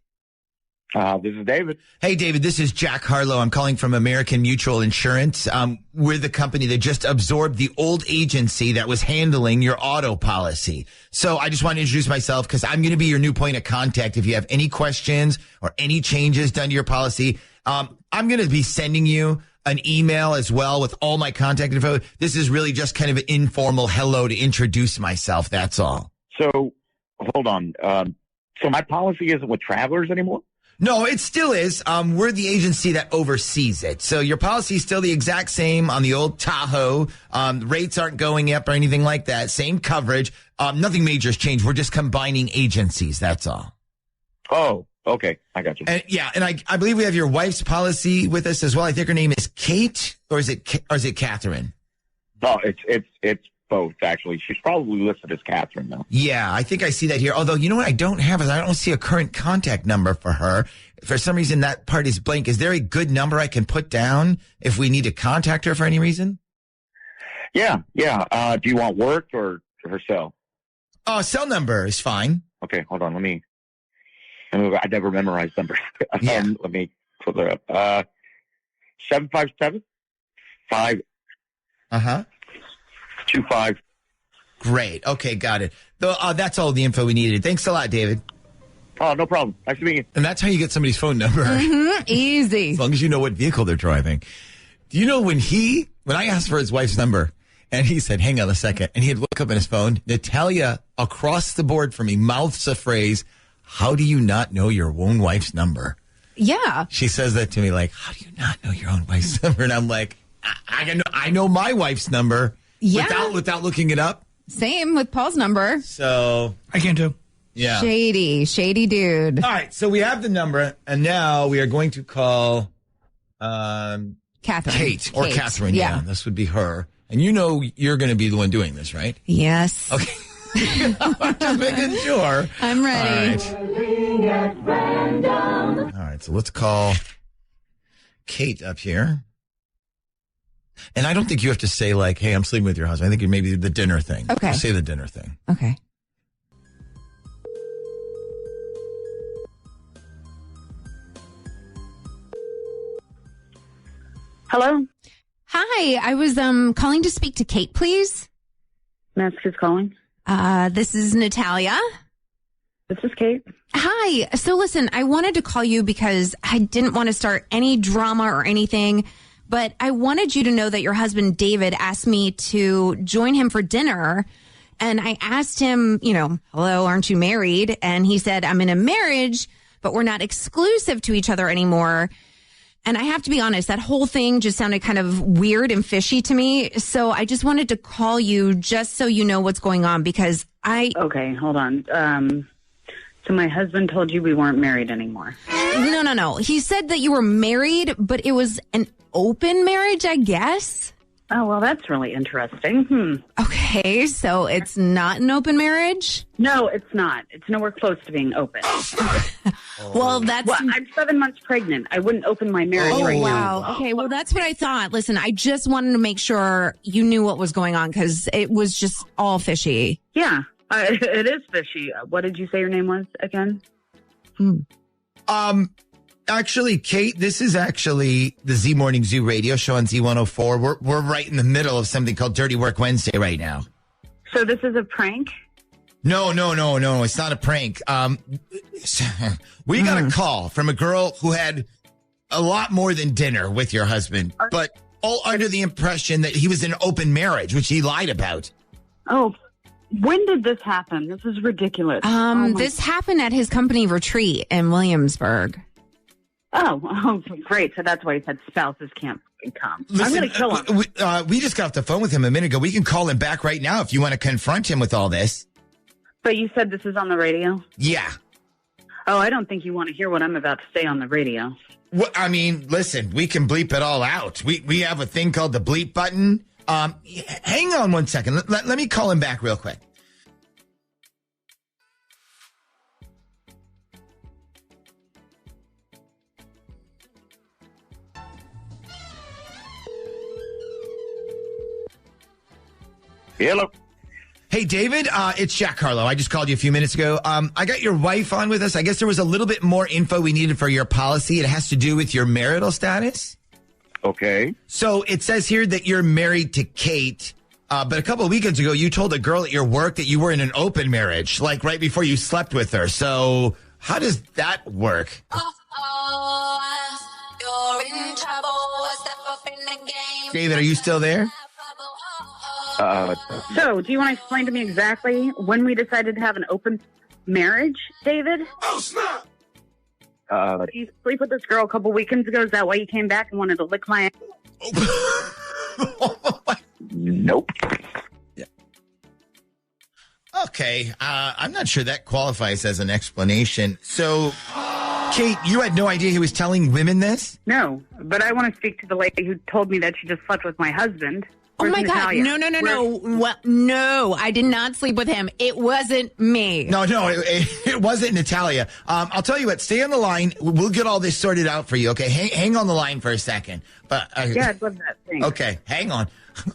This is David. Hey, David, this is Jack Harlow. I'm calling from American Mutual Insurance. We're the company that just absorbed the old agency that was handling your auto policy. So I just want to introduce myself because I'm going to be your new point of contact. If you have any questions or any changes done to your policy, I'm going to be sending you an email as well with all my contact info. This is really just kind of an informal hello to introduce myself. That's all. So, hold on. So my policy isn't with Travelers anymore? No, it still is. We're the agency that oversees it. So your policy is still the exact same on the old Tahoe. Rates aren't going up or anything like that. Same coverage. Nothing major has changed. We're just combining agencies. That's all. Oh, okay. I got you. And I believe we have your wife's policy with us as well. I think her name is Kate, or is it Catherine? No, it's both, actually. She's probably listed as Catherine, though. Yeah, I think I see that here. Although, you know what I don't have is I don't see a current contact number for her. For some reason, that part is blank. Is there a good number I can put down if we need to contact her for any reason? Yeah. Do you want work or her cell? Cell number is fine. Okay, hold on. I never memorized numbers. Yeah. Let me pull it up. 757 5 25. Great. Okay, got it. That's all the info we needed. Thanks a lot, David. Oh, no problem. Nice to meet you. And that's how you get somebody's phone number. Easy. As long as you know what vehicle they're driving. Do you know when I asked for his wife's number and he said, hang on a second, and he'd look up in his phone, Natalia, across the board for me, mouths a phrase, how do you not know your own wife's number? Yeah. She says that to me like, how do you not know your own wife's number? And I'm like, I know my wife's number. Yeah. Without looking it up. Same with Paul's number. So I can too. Yeah. Shady dude. All right. So we have the number, and now we are going to call Catherine. Kate or Catherine. Yeah. This would be her. And you know you're going to be the one doing this, right? Yes. Okay. I'm just making sure. I'm ready. All right. So let's call Kate up here. And I don't think you have to say like, hey, I'm sleeping with your husband. I think maybe the dinner thing. Okay. Just say the dinner thing. Okay. Hello? Hi, I was calling to speak to Kate, please. Mask is calling. This is Natalia. This is Kate. Hi. So listen, I wanted to call you because I didn't want to start any drama or anything, but I wanted you to know that your husband, David, asked me to join him for dinner. And I asked him, hello, aren't you married? And he said, I'm in a marriage, but we're not exclusive to each other anymore. And I have to be honest, that whole thing just sounded kind of weird and fishy to me. So I just wanted to call you just so you know what's going on because Okay, hold on. So my husband told you we weren't married anymore. No. He said that you were married, but it was an open marriage, I guess. Oh, well, that's really interesting. Okay, so it's not an open marriage? No, it's not. It's nowhere close to being open. Well, I'm 7 months pregnant. I wouldn't open my marriage right now. Wow. Okay, well, that's what I thought. Listen, I just wanted to make sure you knew what was going on because it was just all fishy. Yeah, it is fishy. What did you say your name was again? Actually, Kate, this is actually the Z Morning Zoo radio show on Z104. We're right in the middle of something called Dirty Work Wednesday right now. So this is a prank? No. It's not a prank. We got a call from a girl who had a lot more than dinner with your husband, but all under the impression that he was in an open marriage, which he lied about. Oh, when did this happen? This is ridiculous. This happened at his company retreat in Williamsburg. Oh, great. So that's why he said spouses can't come. I'm Listen, going to kill him. we just got off the phone with him a minute ago. We can call him back right now if you want to confront him with all this. But you said this is on the radio? Yeah. Oh, I don't think you want to hear what I'm about to say on the radio. Well, I mean, listen, we can bleep it all out. We have a thing called the bleep button. Hang on one second. Let me call him back real quick. Hello. Hey, David, it's Jack Harlow. I just called you a few minutes ago. I got your wife on with us. I guess there was a little bit more info we needed for your policy. It has to do with your marital status. Okay. So it says here that you're married to Kate, but a couple of weekends ago, you told a girl at your work that you were in an open marriage, like right before you slept with her. So how does that work? You're in trouble. Step up in the game. David, are you still there? So, do you want to explain to me exactly when we decided to have an open marriage, David? Oh, snap! Did you sleep with this girl a couple weekends ago? Is that why you came back and wanted to lick my Nope. Yeah. Okay, I'm not sure that qualifies as an explanation. So, Kate, you had no idea he was telling women this? No, but I want to speak to the lady who told me that she just slept with my husband. Oh Where's my God. Natalia? No. Well, no, I did not sleep with him. It wasn't me. No, it wasn't Natalia. I'll tell you what, stay on the line. We'll get all this sorted out for you, okay? Hang on the line for a second. But Yeah, I'd love that thing. Okay, hang on.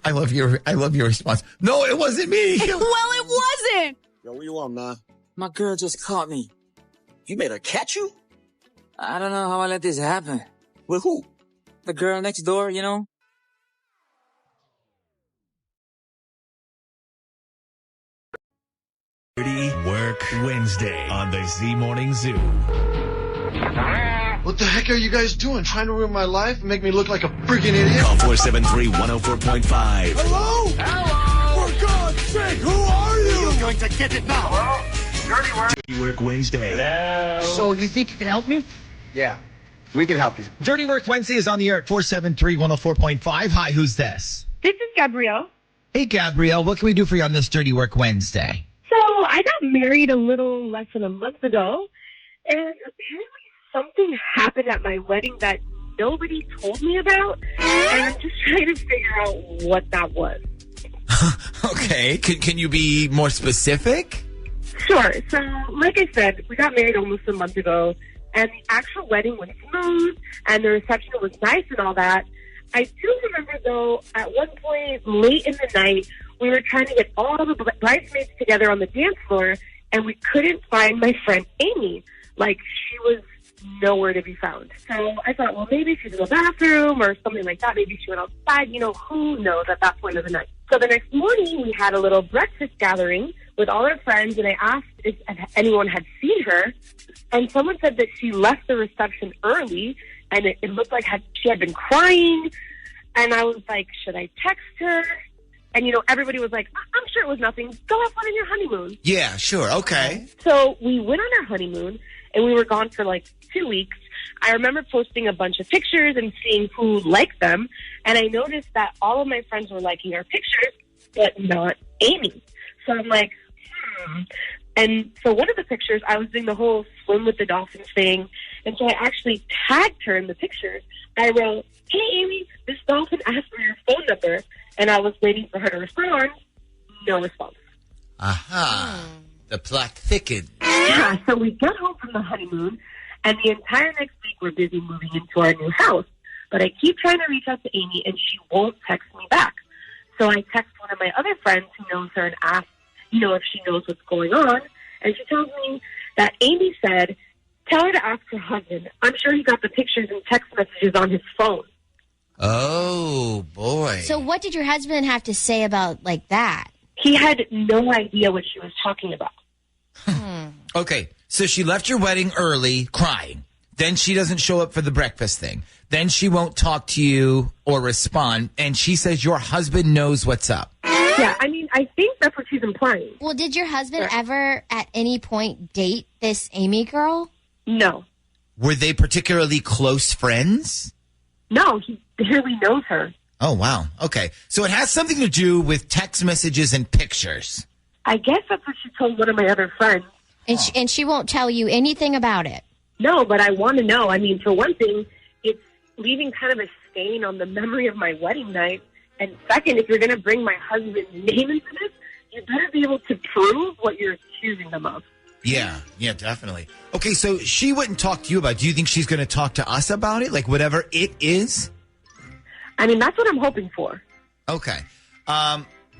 I love your response. No, it wasn't me. Well, it wasn't. Yo, what you want, man? My girl just caught me. You made her catch you? I don't know how I let this happen. With who? The girl next door, you know? Dirty Work Wednesday on the Z Morning Zoo. What the heck are you guys doing? Trying to ruin my life and make me look like a freaking idiot? Call 473-104.5. Hello? Hello? For God's sake, who are you? You're going to get it now. Hello? Dirty Work. Dirty Work Wednesday. Hello? So you think you can help me? Yeah, we can help you. Dirty Work Wednesday is on the air at 473-104.5. Hi, who's this? This is Gabrielle. Hey, Gabrielle, what can we do for you on this Dirty Work Wednesday? So I got married a little less than a month ago, and apparently something happened at my wedding that nobody told me about, and I'm just trying to figure out what that was. Okay, can you be more specific? Sure. So, like I said, we got married almost a month ago, and the actual wedding was smooth, and the reception was nice and all that. I do remember, though, at one point late in the night, we were trying to get all the bridesmaids together on the dance floor, and we couldn't find my friend Amy. Like, she was nowhere to be found. So I thought, well, maybe she's in the bathroom or something like that. Maybe she went outside. You know, who knows at that point of the night. So the next morning, we had a little breakfast gathering with all our friends, and I asked if anyone had seen her, and someone said that she left the reception early, and it looked like she had been crying, and I was like, should I text her? And, you know, everybody was like, I'm sure it was nothing. Go have fun on your honeymoon. Yeah, sure. Okay. So we went on our honeymoon, and we were gone for like 2 weeks. I remember posting a bunch of pictures and seeing who liked them, and I noticed that all of my friends were liking our pictures, but not Amy. So I'm like, And so one of the pictures, I was doing the whole swim with the dolphins thing, and so I actually tagged her in the pictures. I wrote, hey, Amy, this dolphin asked for your phone number, and I was waiting for her to respond. No response. Aha. The plot thickened. Yeah, so we got home from the honeymoon, and the entire next week we're busy moving into our new house. But I keep trying to reach out to Amy, and she won't text me back. So I text one of my other friends who knows her and ask, you know, if she knows what's going on. And she tells me that Amy said, tell her to ask her husband. I'm sure he got the pictures and text messages on his phone. Oh, boy. So what did your husband have to say about, like, that? He had no idea what she was talking about. Okay, so she left your wedding early crying. Then she doesn't show up for the breakfast thing. Then she won't talk to you or respond. And she says your husband knows what's up. Yeah, I mean, I think that's what she's implying. Well, did your husband ever at any point date this Amy girl? No. Were they particularly close friends? No, he barely knows her. Oh, wow. Okay. So it has something to do with text messages and pictures. I guess that's what she told one of my other friends. And she won't tell you anything about it. No, but I want to know. I mean, for one thing, it's leaving kind of a stain on the memory of my wedding night. And second, if you're going to bring my husband's name into this, you better be able to prove what you're accusing them of. Yeah, definitely. Okay, so she wouldn't talk to you about it. Do you think she's going to talk to us about it? Like whatever it is? I mean, that's what I'm hoping for. Okay.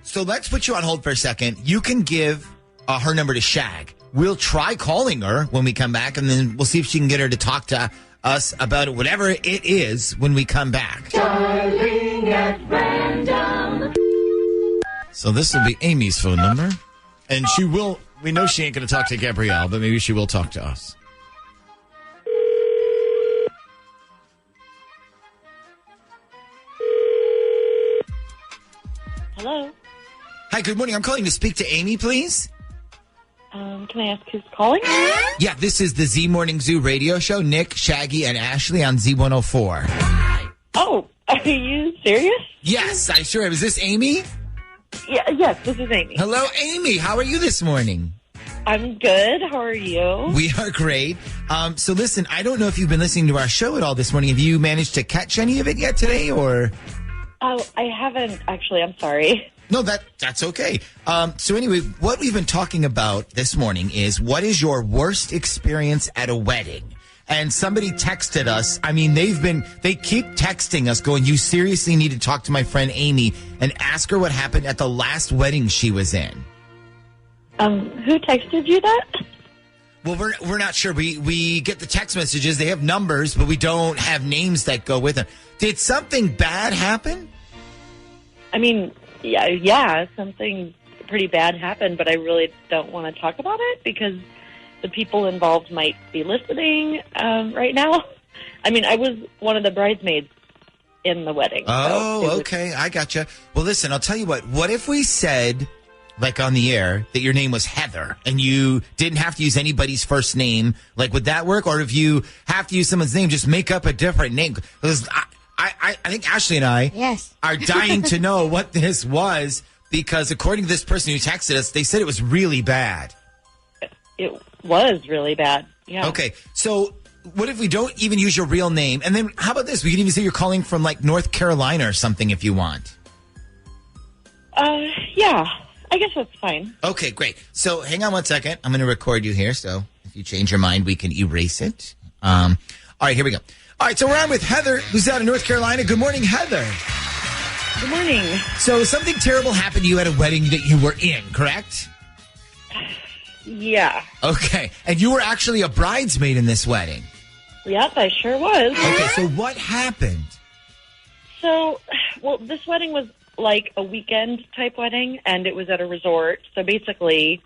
So let's put you on hold for a second. You can give her number to Shag. We'll try calling her when we come back, and then we'll see if she can get her to talk to us about it, whatever it is, when we come back. Darling at random. So this will be Amy's phone number. And she will, we know she ain't going to talk to Gabrielle, but maybe she will talk to us. Hello. Hi, good morning. I'm calling to speak to Amy, please. Can I ask who's calling? Yeah, this is the Z Morning Zoo radio show. Nick, Shaggy, and Ashley on Z104. Oh, are you serious? Yes, I sure am. Is this Amy? Yeah, yes, this is Amy. Hello, Amy. How are you this morning? I'm good. How are you? We are great. So listen, I don't know if you've been listening to our show at all this morning. Have you managed to catch any of it yet today, or? Oh, I haven't actually. I'm sorry. No, that's okay. So anyway, what we've been talking about this morning is what is your worst experience at a wedding? And somebody texted us. I mean, they keep texting us going, you seriously need to talk to my friend Amy and ask her what happened at the last wedding she was in. Who texted you that? Well, we're not sure. We get the text messages. They have numbers, but we don't have names that go with them. Did something bad happen? I mean, yeah, something pretty bad happened, but I really don't want to talk about it because the people involved might be listening right now. I mean, I was one of the bridesmaids in the wedding. Oh, okay. I gotcha. Well, listen, I'll tell you what. What if we said, like on the air, that your name was Heather and you didn't have to use anybody's first name? Like, would that work? Or if you have to use someone's name, just make up a different name? Because I think Ashley and I are dying to know what this was because according to this person who texted us, they said it was really bad. It was really bad. Yeah. Okay. So what if we don't even use your real name? And then how about this? We can even say you're calling from like North Carolina or something if you want. Yeah. I guess that's fine. Okay, great. So hang on one second. I'm going to record you here. So if you change your mind, we can erase it. All right, here we go. All right, so we're on with Heather, who's out of North Carolina. Good morning, Heather. Good morning. So something terrible happened to you at a wedding that you were in, correct? Yeah. Okay, and you were actually a bridesmaid in this wedding. Yep, I sure was. Okay, so what happened? So, well, this wedding was like a weekend type wedding, and it was at a resort. So basically,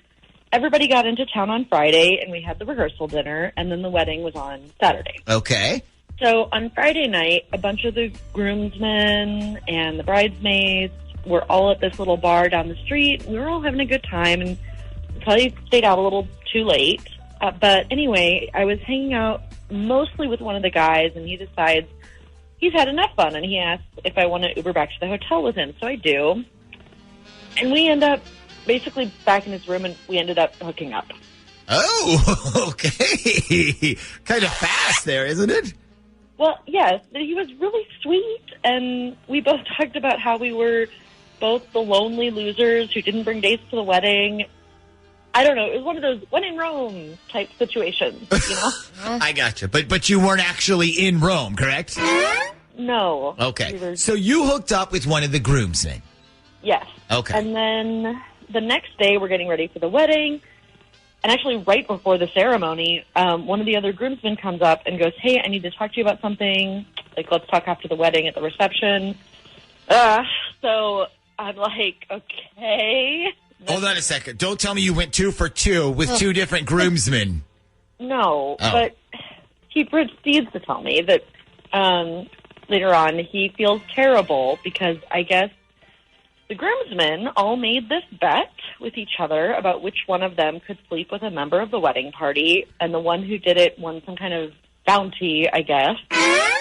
everybody got into town on Friday, and we had the rehearsal dinner, and then the wedding was on Saturday. Okay. So on Friday night, a bunch of the groomsmen and the bridesmaids were all at this little bar down the street. We were all having a good time, and probably stayed out a little too late. But anyway, I was hanging out mostly with one of the guys, and he decides he's had enough fun, and he asks if I want to Uber back to the hotel with him. So I do. And we end up basically back in his room, and we ended up hooking up. Oh, okay. Kind of fast there, isn't it? Well, yes. He was really sweet, and we both talked about how we were both the lonely losers who didn't bring dates to the wedding. I don't know. It was one of those when in Rome type situations, you know? I gotcha. But you weren't actually in Rome, correct? No. Okay. So you hooked up with one of the groomsmen. Yes. Okay. And then the next day, we're getting ready for the wedding. And actually, right before the ceremony, one of the other groomsmen comes up and goes, hey, I need to talk to you about something. Like, let's talk after the wedding at the reception. So I'm like, okay. Hold on a second. Don't tell me you went 2 for 2 with 2 different groomsmen. No, Oh. but he proceeds to tell me that later on he feels terrible because I guess the groomsmen all made this bet with each other about which one of them could sleep with a member of the wedding party, and the one who did it won some kind of bounty, I guess.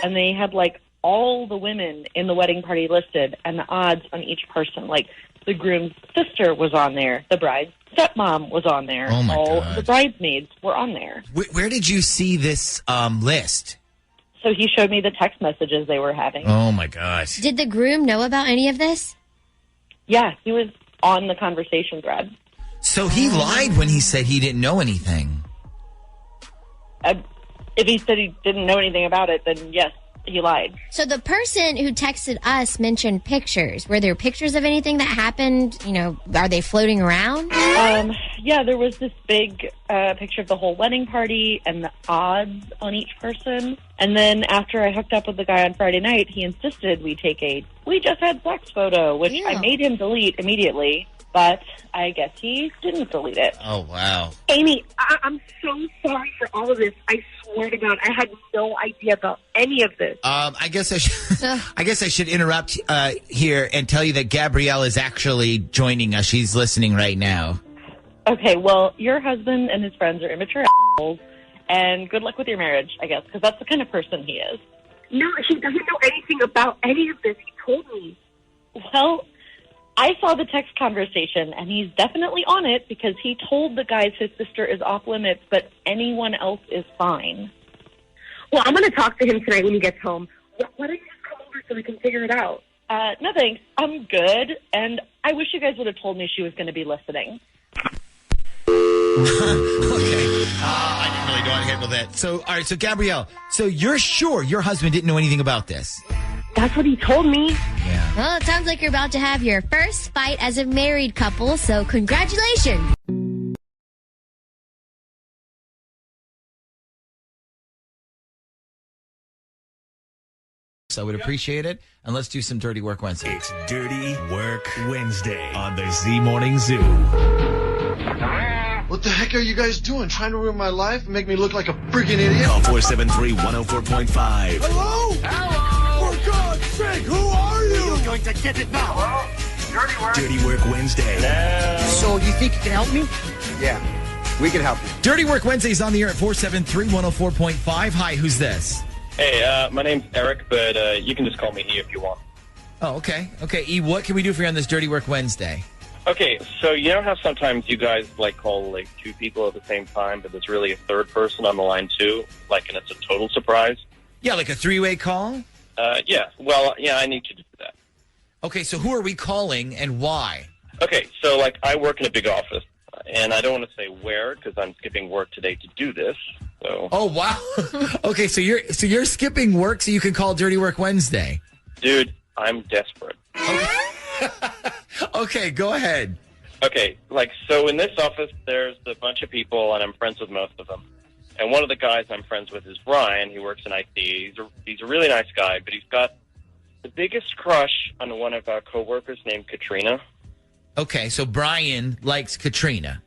And they had like all the women in the wedding party listed and the odds on each person. Like the groom's sister was on there. The bride's stepmom was on there. Oh, my all God. the bridesmaids were on there. Where did you see this list? So he showed me the text messages they were having. Oh, my gosh. Did the groom know about any of this? Yeah, he was on the conversation thread. So he lied when he said he didn't know anything. If he said he didn't know anything about it, then yes, he lied. So the person who texted us mentioned pictures. Were there pictures of anything that happened? You know, are they floating around? Yeah, there was this big picture of the whole wedding party and the odds on each person. And then after I hooked up with the guy on Friday night, he insisted we take a "we just had sex" photo, which Ew. I made him delete immediately. But I guess he didn't delete it. Oh, wow. Amy, I'm so sorry for all of this. I swear to God, I had no idea about any of this. I guess I should interrupt here and tell you that Gabrielle is actually joining us. She's listening right now. Okay, well, your husband and his friends are immature assholes, and good luck with your marriage, I guess, because that's the kind of person he is. No, he doesn't know anything about any of this. He told me. Well, I saw the text conversation, and he's definitely on it because he told the guys his sister is off limits, but anyone else is fine. Well, I'm going to talk to him tonight when he gets home. Why don't you just come over so we can figure it out? No thanks. I'm good, and I wish you guys would have told me she was going to be listening. Okay. I didn't really know how to handle that. So, all right. So, Gabrielle, so you're sure your husband didn't know anything about this? That's what he told me. Yeah. Well, it sounds like you're about to have your first fight as a married couple, so congratulations. So I would appreciate it. And let's do some Dirty Work Wednesday. It's Dirty Work Wednesday on the Z Morning Zoo. What the heck are you guys doing? Trying to ruin my life and make me look like a freaking idiot? Call 473-104.5. Hello? Hello? For God's sake, who are you? You're going to get it now. Hello? Dirty Work Wednesday. So you think you can help me? Yeah, we can help you. Dirty Work Wednesday is on the air at 473-104.5. Hi, who's this? Hey, my name's Eric, but you can just call me E if you want. Oh, okay. Okay, E, what can we do for you on this Dirty Work Wednesday? Okay, so you know how sometimes you guys call two people at the same time, but there's really a third person on the line too, and it's a total surprise? Yeah, like a three-way call? Yeah. Well, yeah, I need you to do that. Okay, so who are we calling and why? Okay, so I work in a big office, and I don't want to say where because I'm skipping work today to do this. So. Oh wow. Okay, so you're skipping work so you can call Dirty Work Wednesday. Dude, I'm desperate. Okay, go ahead. Okay, so in this office, there's a bunch of people, and I'm friends with most of them. And one of the guys I'm friends with is Brian. He works in IT. He's a really nice guy, but he's got the biggest crush on one of our coworkers named Katrina. Okay, so Brian likes Katrina.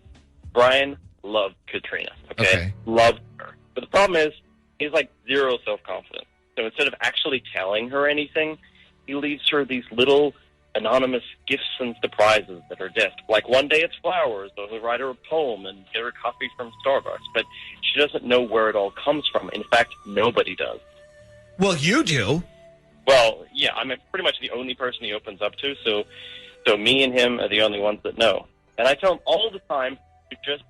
Brian loved Katrina. Okay. Loved her. But the problem is, he's zero self-confidence. So instead of actually telling her anything, he leaves her these little anonymous gifts and surprises at her desk. One day it's flowers, or he'll write her a poem and get her a coffee from Starbucks. But she doesn't know where it all comes from. In fact, nobody does. Well, you do. Well, yeah, I'm pretty much the only person he opens up to, so me and him are the only ones that know. And I tell him all the time to just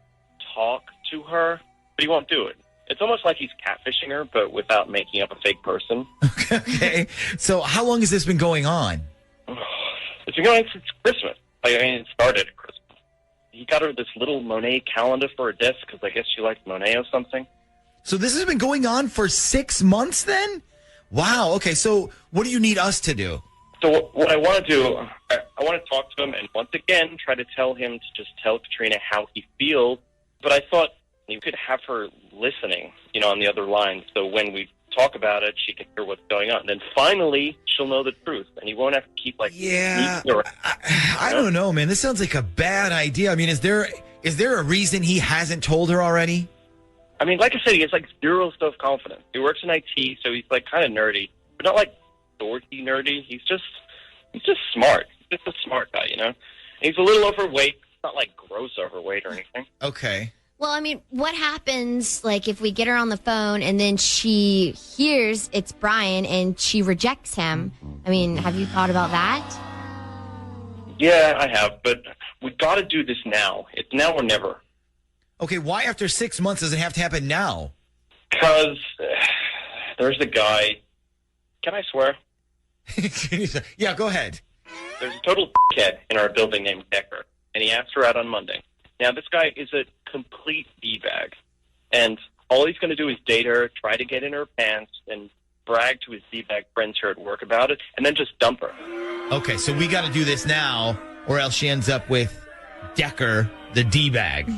talk to her, but he won't do it. It's almost like he's catfishing her, but without making up a fake person. Okay. So how long has this been going on? It's been going since Christmas. It started at Christmas. He got her this little Monet calendar for her desk because I guess she likes Monet or something. So this has been going on for 6 months then? Wow. Okay, so what do you need us to do? So what I want to do, I want to talk to him and once again try to tell him to just tell Katrina how he feels. But I thought you could have her listening, on the other line. So when we talk about it, she can hear what's going on. And then finally, she'll know the truth. And he won't have to keep Yeah, I don't know, man. This sounds like a bad idea. I mean, is there a reason he hasn't told her already? I mean, like I said, he has zero self-confidence. He works in IT, so he's kind of nerdy, but not dorky nerdy. He's just smart. He's just a smart guy, And he's a little overweight. It's not gross overweight or anything. Okay. Well, I mean, what happens, like, if we get her on the phone and then she hears it's Brian and she rejects him? I mean, have you thought about that? Yeah, I have, but we got to do this now. It's now or never. Okay, why after 6 months does it have to happen now? Because there's a guy. Can I swear? Yeah, go ahead. There's a total dickhead in our building named Decker, and he asked her out on Monday. Now, this guy is a complete D-bag, and all he's going to do is date her, try to get in her pants, and brag to his D-bag friends here at work about it, and then just dump her. Okay, so we got to do this now, or else she ends up with Decker, the D-bag.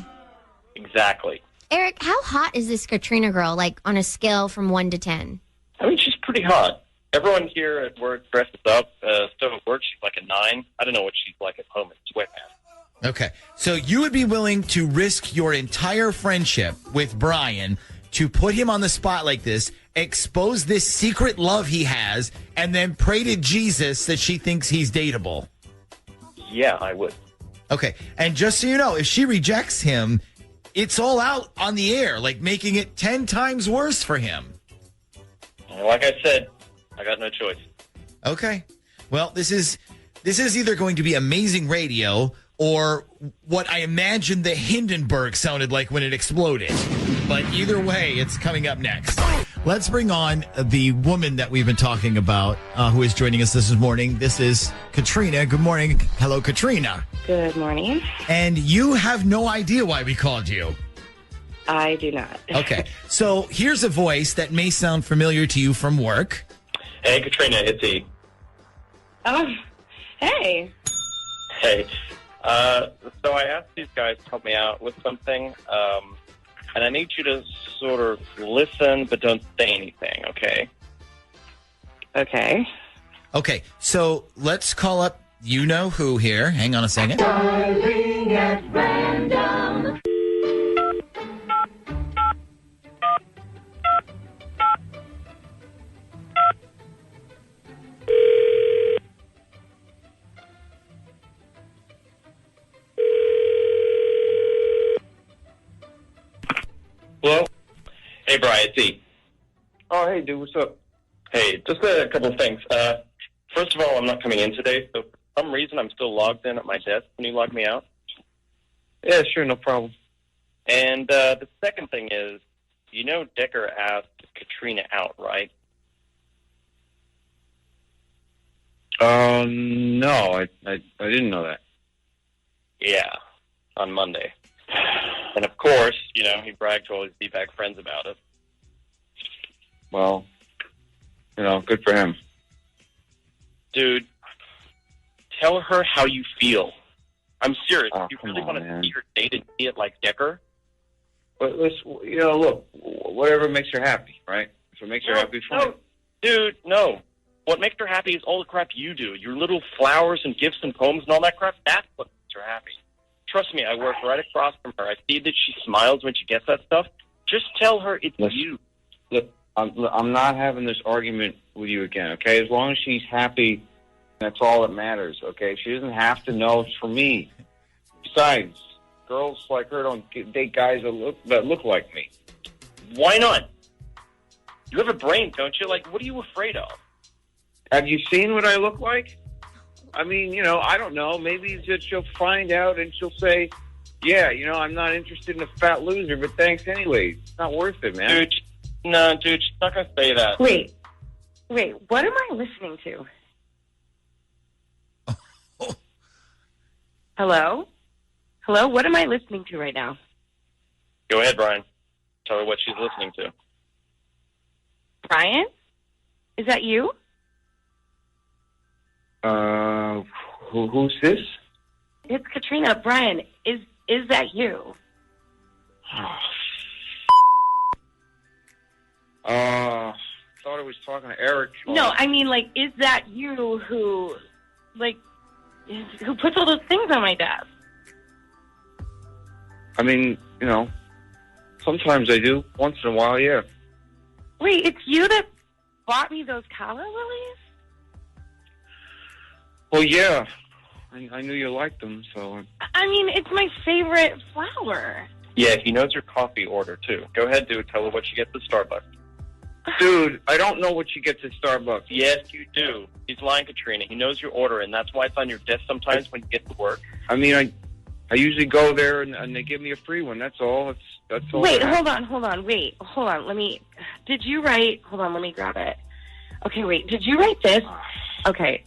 Exactly. Eric, how hot is this Katrina girl, like, on a scale from 1 to 10? I mean, she's pretty hot. Everyone here at work dresses up. So at work, she's like a 9. I don't know what she's like at home in sweatpants. Okay, so you would be willing to risk your entire friendship with Brian to put him on the spot like this, expose this secret love he has, and then pray to Jesus that she thinks he's dateable? Yeah, I would. Okay, and just so you know, if she rejects him, it's all out on the air, like making it 10 times worse for him. Like I said, I got no choice. Okay. Well, this is either going to be amazing radio or what I imagine the Hindenburg sounded like when it exploded. But either way, it's coming up next. Let's bring on the woman that we've been talking about who is joining us this morning. This is Katrina. Good morning. Hello, Katrina. Good morning. And you have no idea why we called you. I do not. Okay. So here's a voice that may sound familiar to you from work. Hey, Katrina, it's E. Oh, hey. Hey. So I asked these guys to help me out with something, and I need you to sort of listen but don't say anything, okay? Okay. Okay, so let's call up you-know-who here. Hang on a second. Darling at random. Hello? Hey, Brian, it's E. Oh, hey, dude, what's up? Hey, just a couple of things. First of all, I'm not coming in today, so for some reason I'm still logged in at my desk. Can you log me out? Yeah, sure, no problem. And the second thing is, you know Decker asked Katrina out, right? No, I didn't know that. Yeah, on Monday. And of course, you know, he bragged to all his D-bag friends about it. Well, you know, good for him. Dude, tell her how you feel. I'm serious. Oh, you come really on, want to man. see her date and see it like Decker? But let's, you know, look, whatever makes her happy, right? If it makes her happy, fine. No, dude, no. What makes her happy is all the crap you do. Your little flowers and gifts and poems and all that crap. That's what makes her happy. Trust me, I work right across from her. I see that she smiles when she gets that stuff. Just tell her it's you. Look, I'm not having this argument with you again, okay? As long as she's happy, that's all that matters, okay? She doesn't have to know it's for me. Besides, girls like her don't date guys that look like me. Why not? You have a brain, don't you? Like, what are you afraid of? Have you seen what I look like? I mean, you know, I don't know. Maybe that she'll find out and she'll say, yeah, you know, I'm not interested in a fat loser, but thanks anyways. It's not worth it, man. Dude, she's not going to say that. Wait, what am I listening to? Hello? Hello, what am I listening to right now? Go ahead, Brian. Tell her what she's listening to. Brian? Is that you? Who's this? It's Katrina. Brian, is that you? Thought I was talking to Eric. No, I mean, like, is that you who puts all those things on my desk? I mean, you know, sometimes I do. Once in a while, yeah. Wait, it's you that bought me those calla lilies? Well, yeah. I knew you liked them, so... I mean, it's my favorite flower. Yeah, he knows your coffee order, too. Go ahead, dude. Tell her what you get at Starbucks. Dude, I don't know what you get to Starbucks. Yes, you do. He's lying, Katrina. He knows your order, and that's why it's on your desk sometimes when you get to work. I mean, I usually go there, and they give me a free one. That's all. That's all. Wait, hold on. Wait, hold on. Did you write... Hold on, let me grab it. Okay, wait. Did you write this? Okay.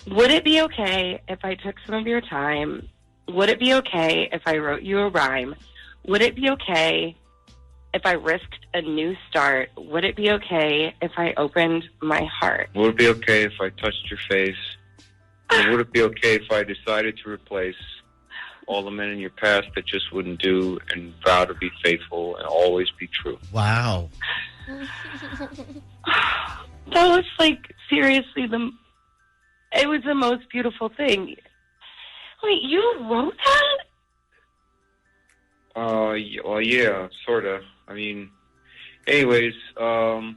Would it be okay if I took some of your time? Would it be okay if I wrote you a rhyme? Would it be okay if I risked a new start? Would it be okay if I opened my heart? Would it be okay if I touched your face? And would it be okay if I decided to replace all the men in your past that just wouldn't do and vow to be faithful and always be true? Wow. That was like, seriously, it was the most beautiful thing. Wait, you wrote that? Well, yeah, sort of. I mean, anyways, I'm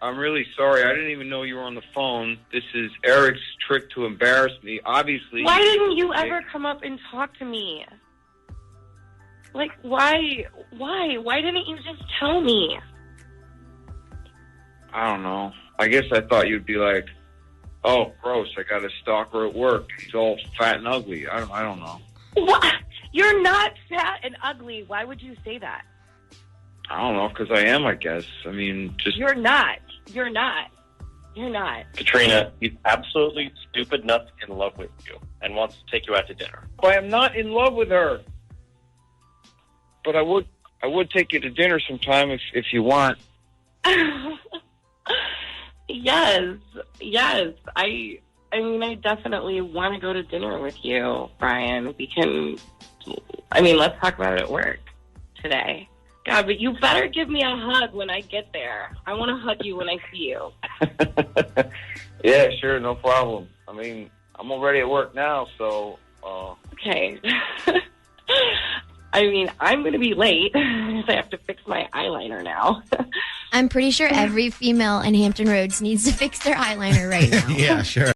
really sorry. I didn't even know you were on the phone. This is Eric's trick to embarrass me. Obviously. Why didn't you ever come up and talk to me? Like, why? Why didn't you just tell me? I don't know. I guess I thought you'd be like, oh, gross, I got a stalker at work. He's all fat and ugly. I don't know. What? You're not fat and ugly. Why would you say that? I don't know, because I am, I guess. I mean, just... You're not. Katrina, he's absolutely stupid nuts in love with you and wants to take you out to dinner. But I'm not in love with her. But I would take you to dinner sometime if you want. Yes. I mean, I definitely want to go to dinner with you, Brian. Let's talk about it at work today. God, but you better give me a hug when I get there. I want to hug you when I see you. Yeah, sure, no problem. I mean, I'm already at work now, so... Okay. I mean, I'm going to be late because I have to fix my eyeliner now. I'm pretty sure every female in Hampton Roads needs to fix their eyeliner right now. Yeah, sure.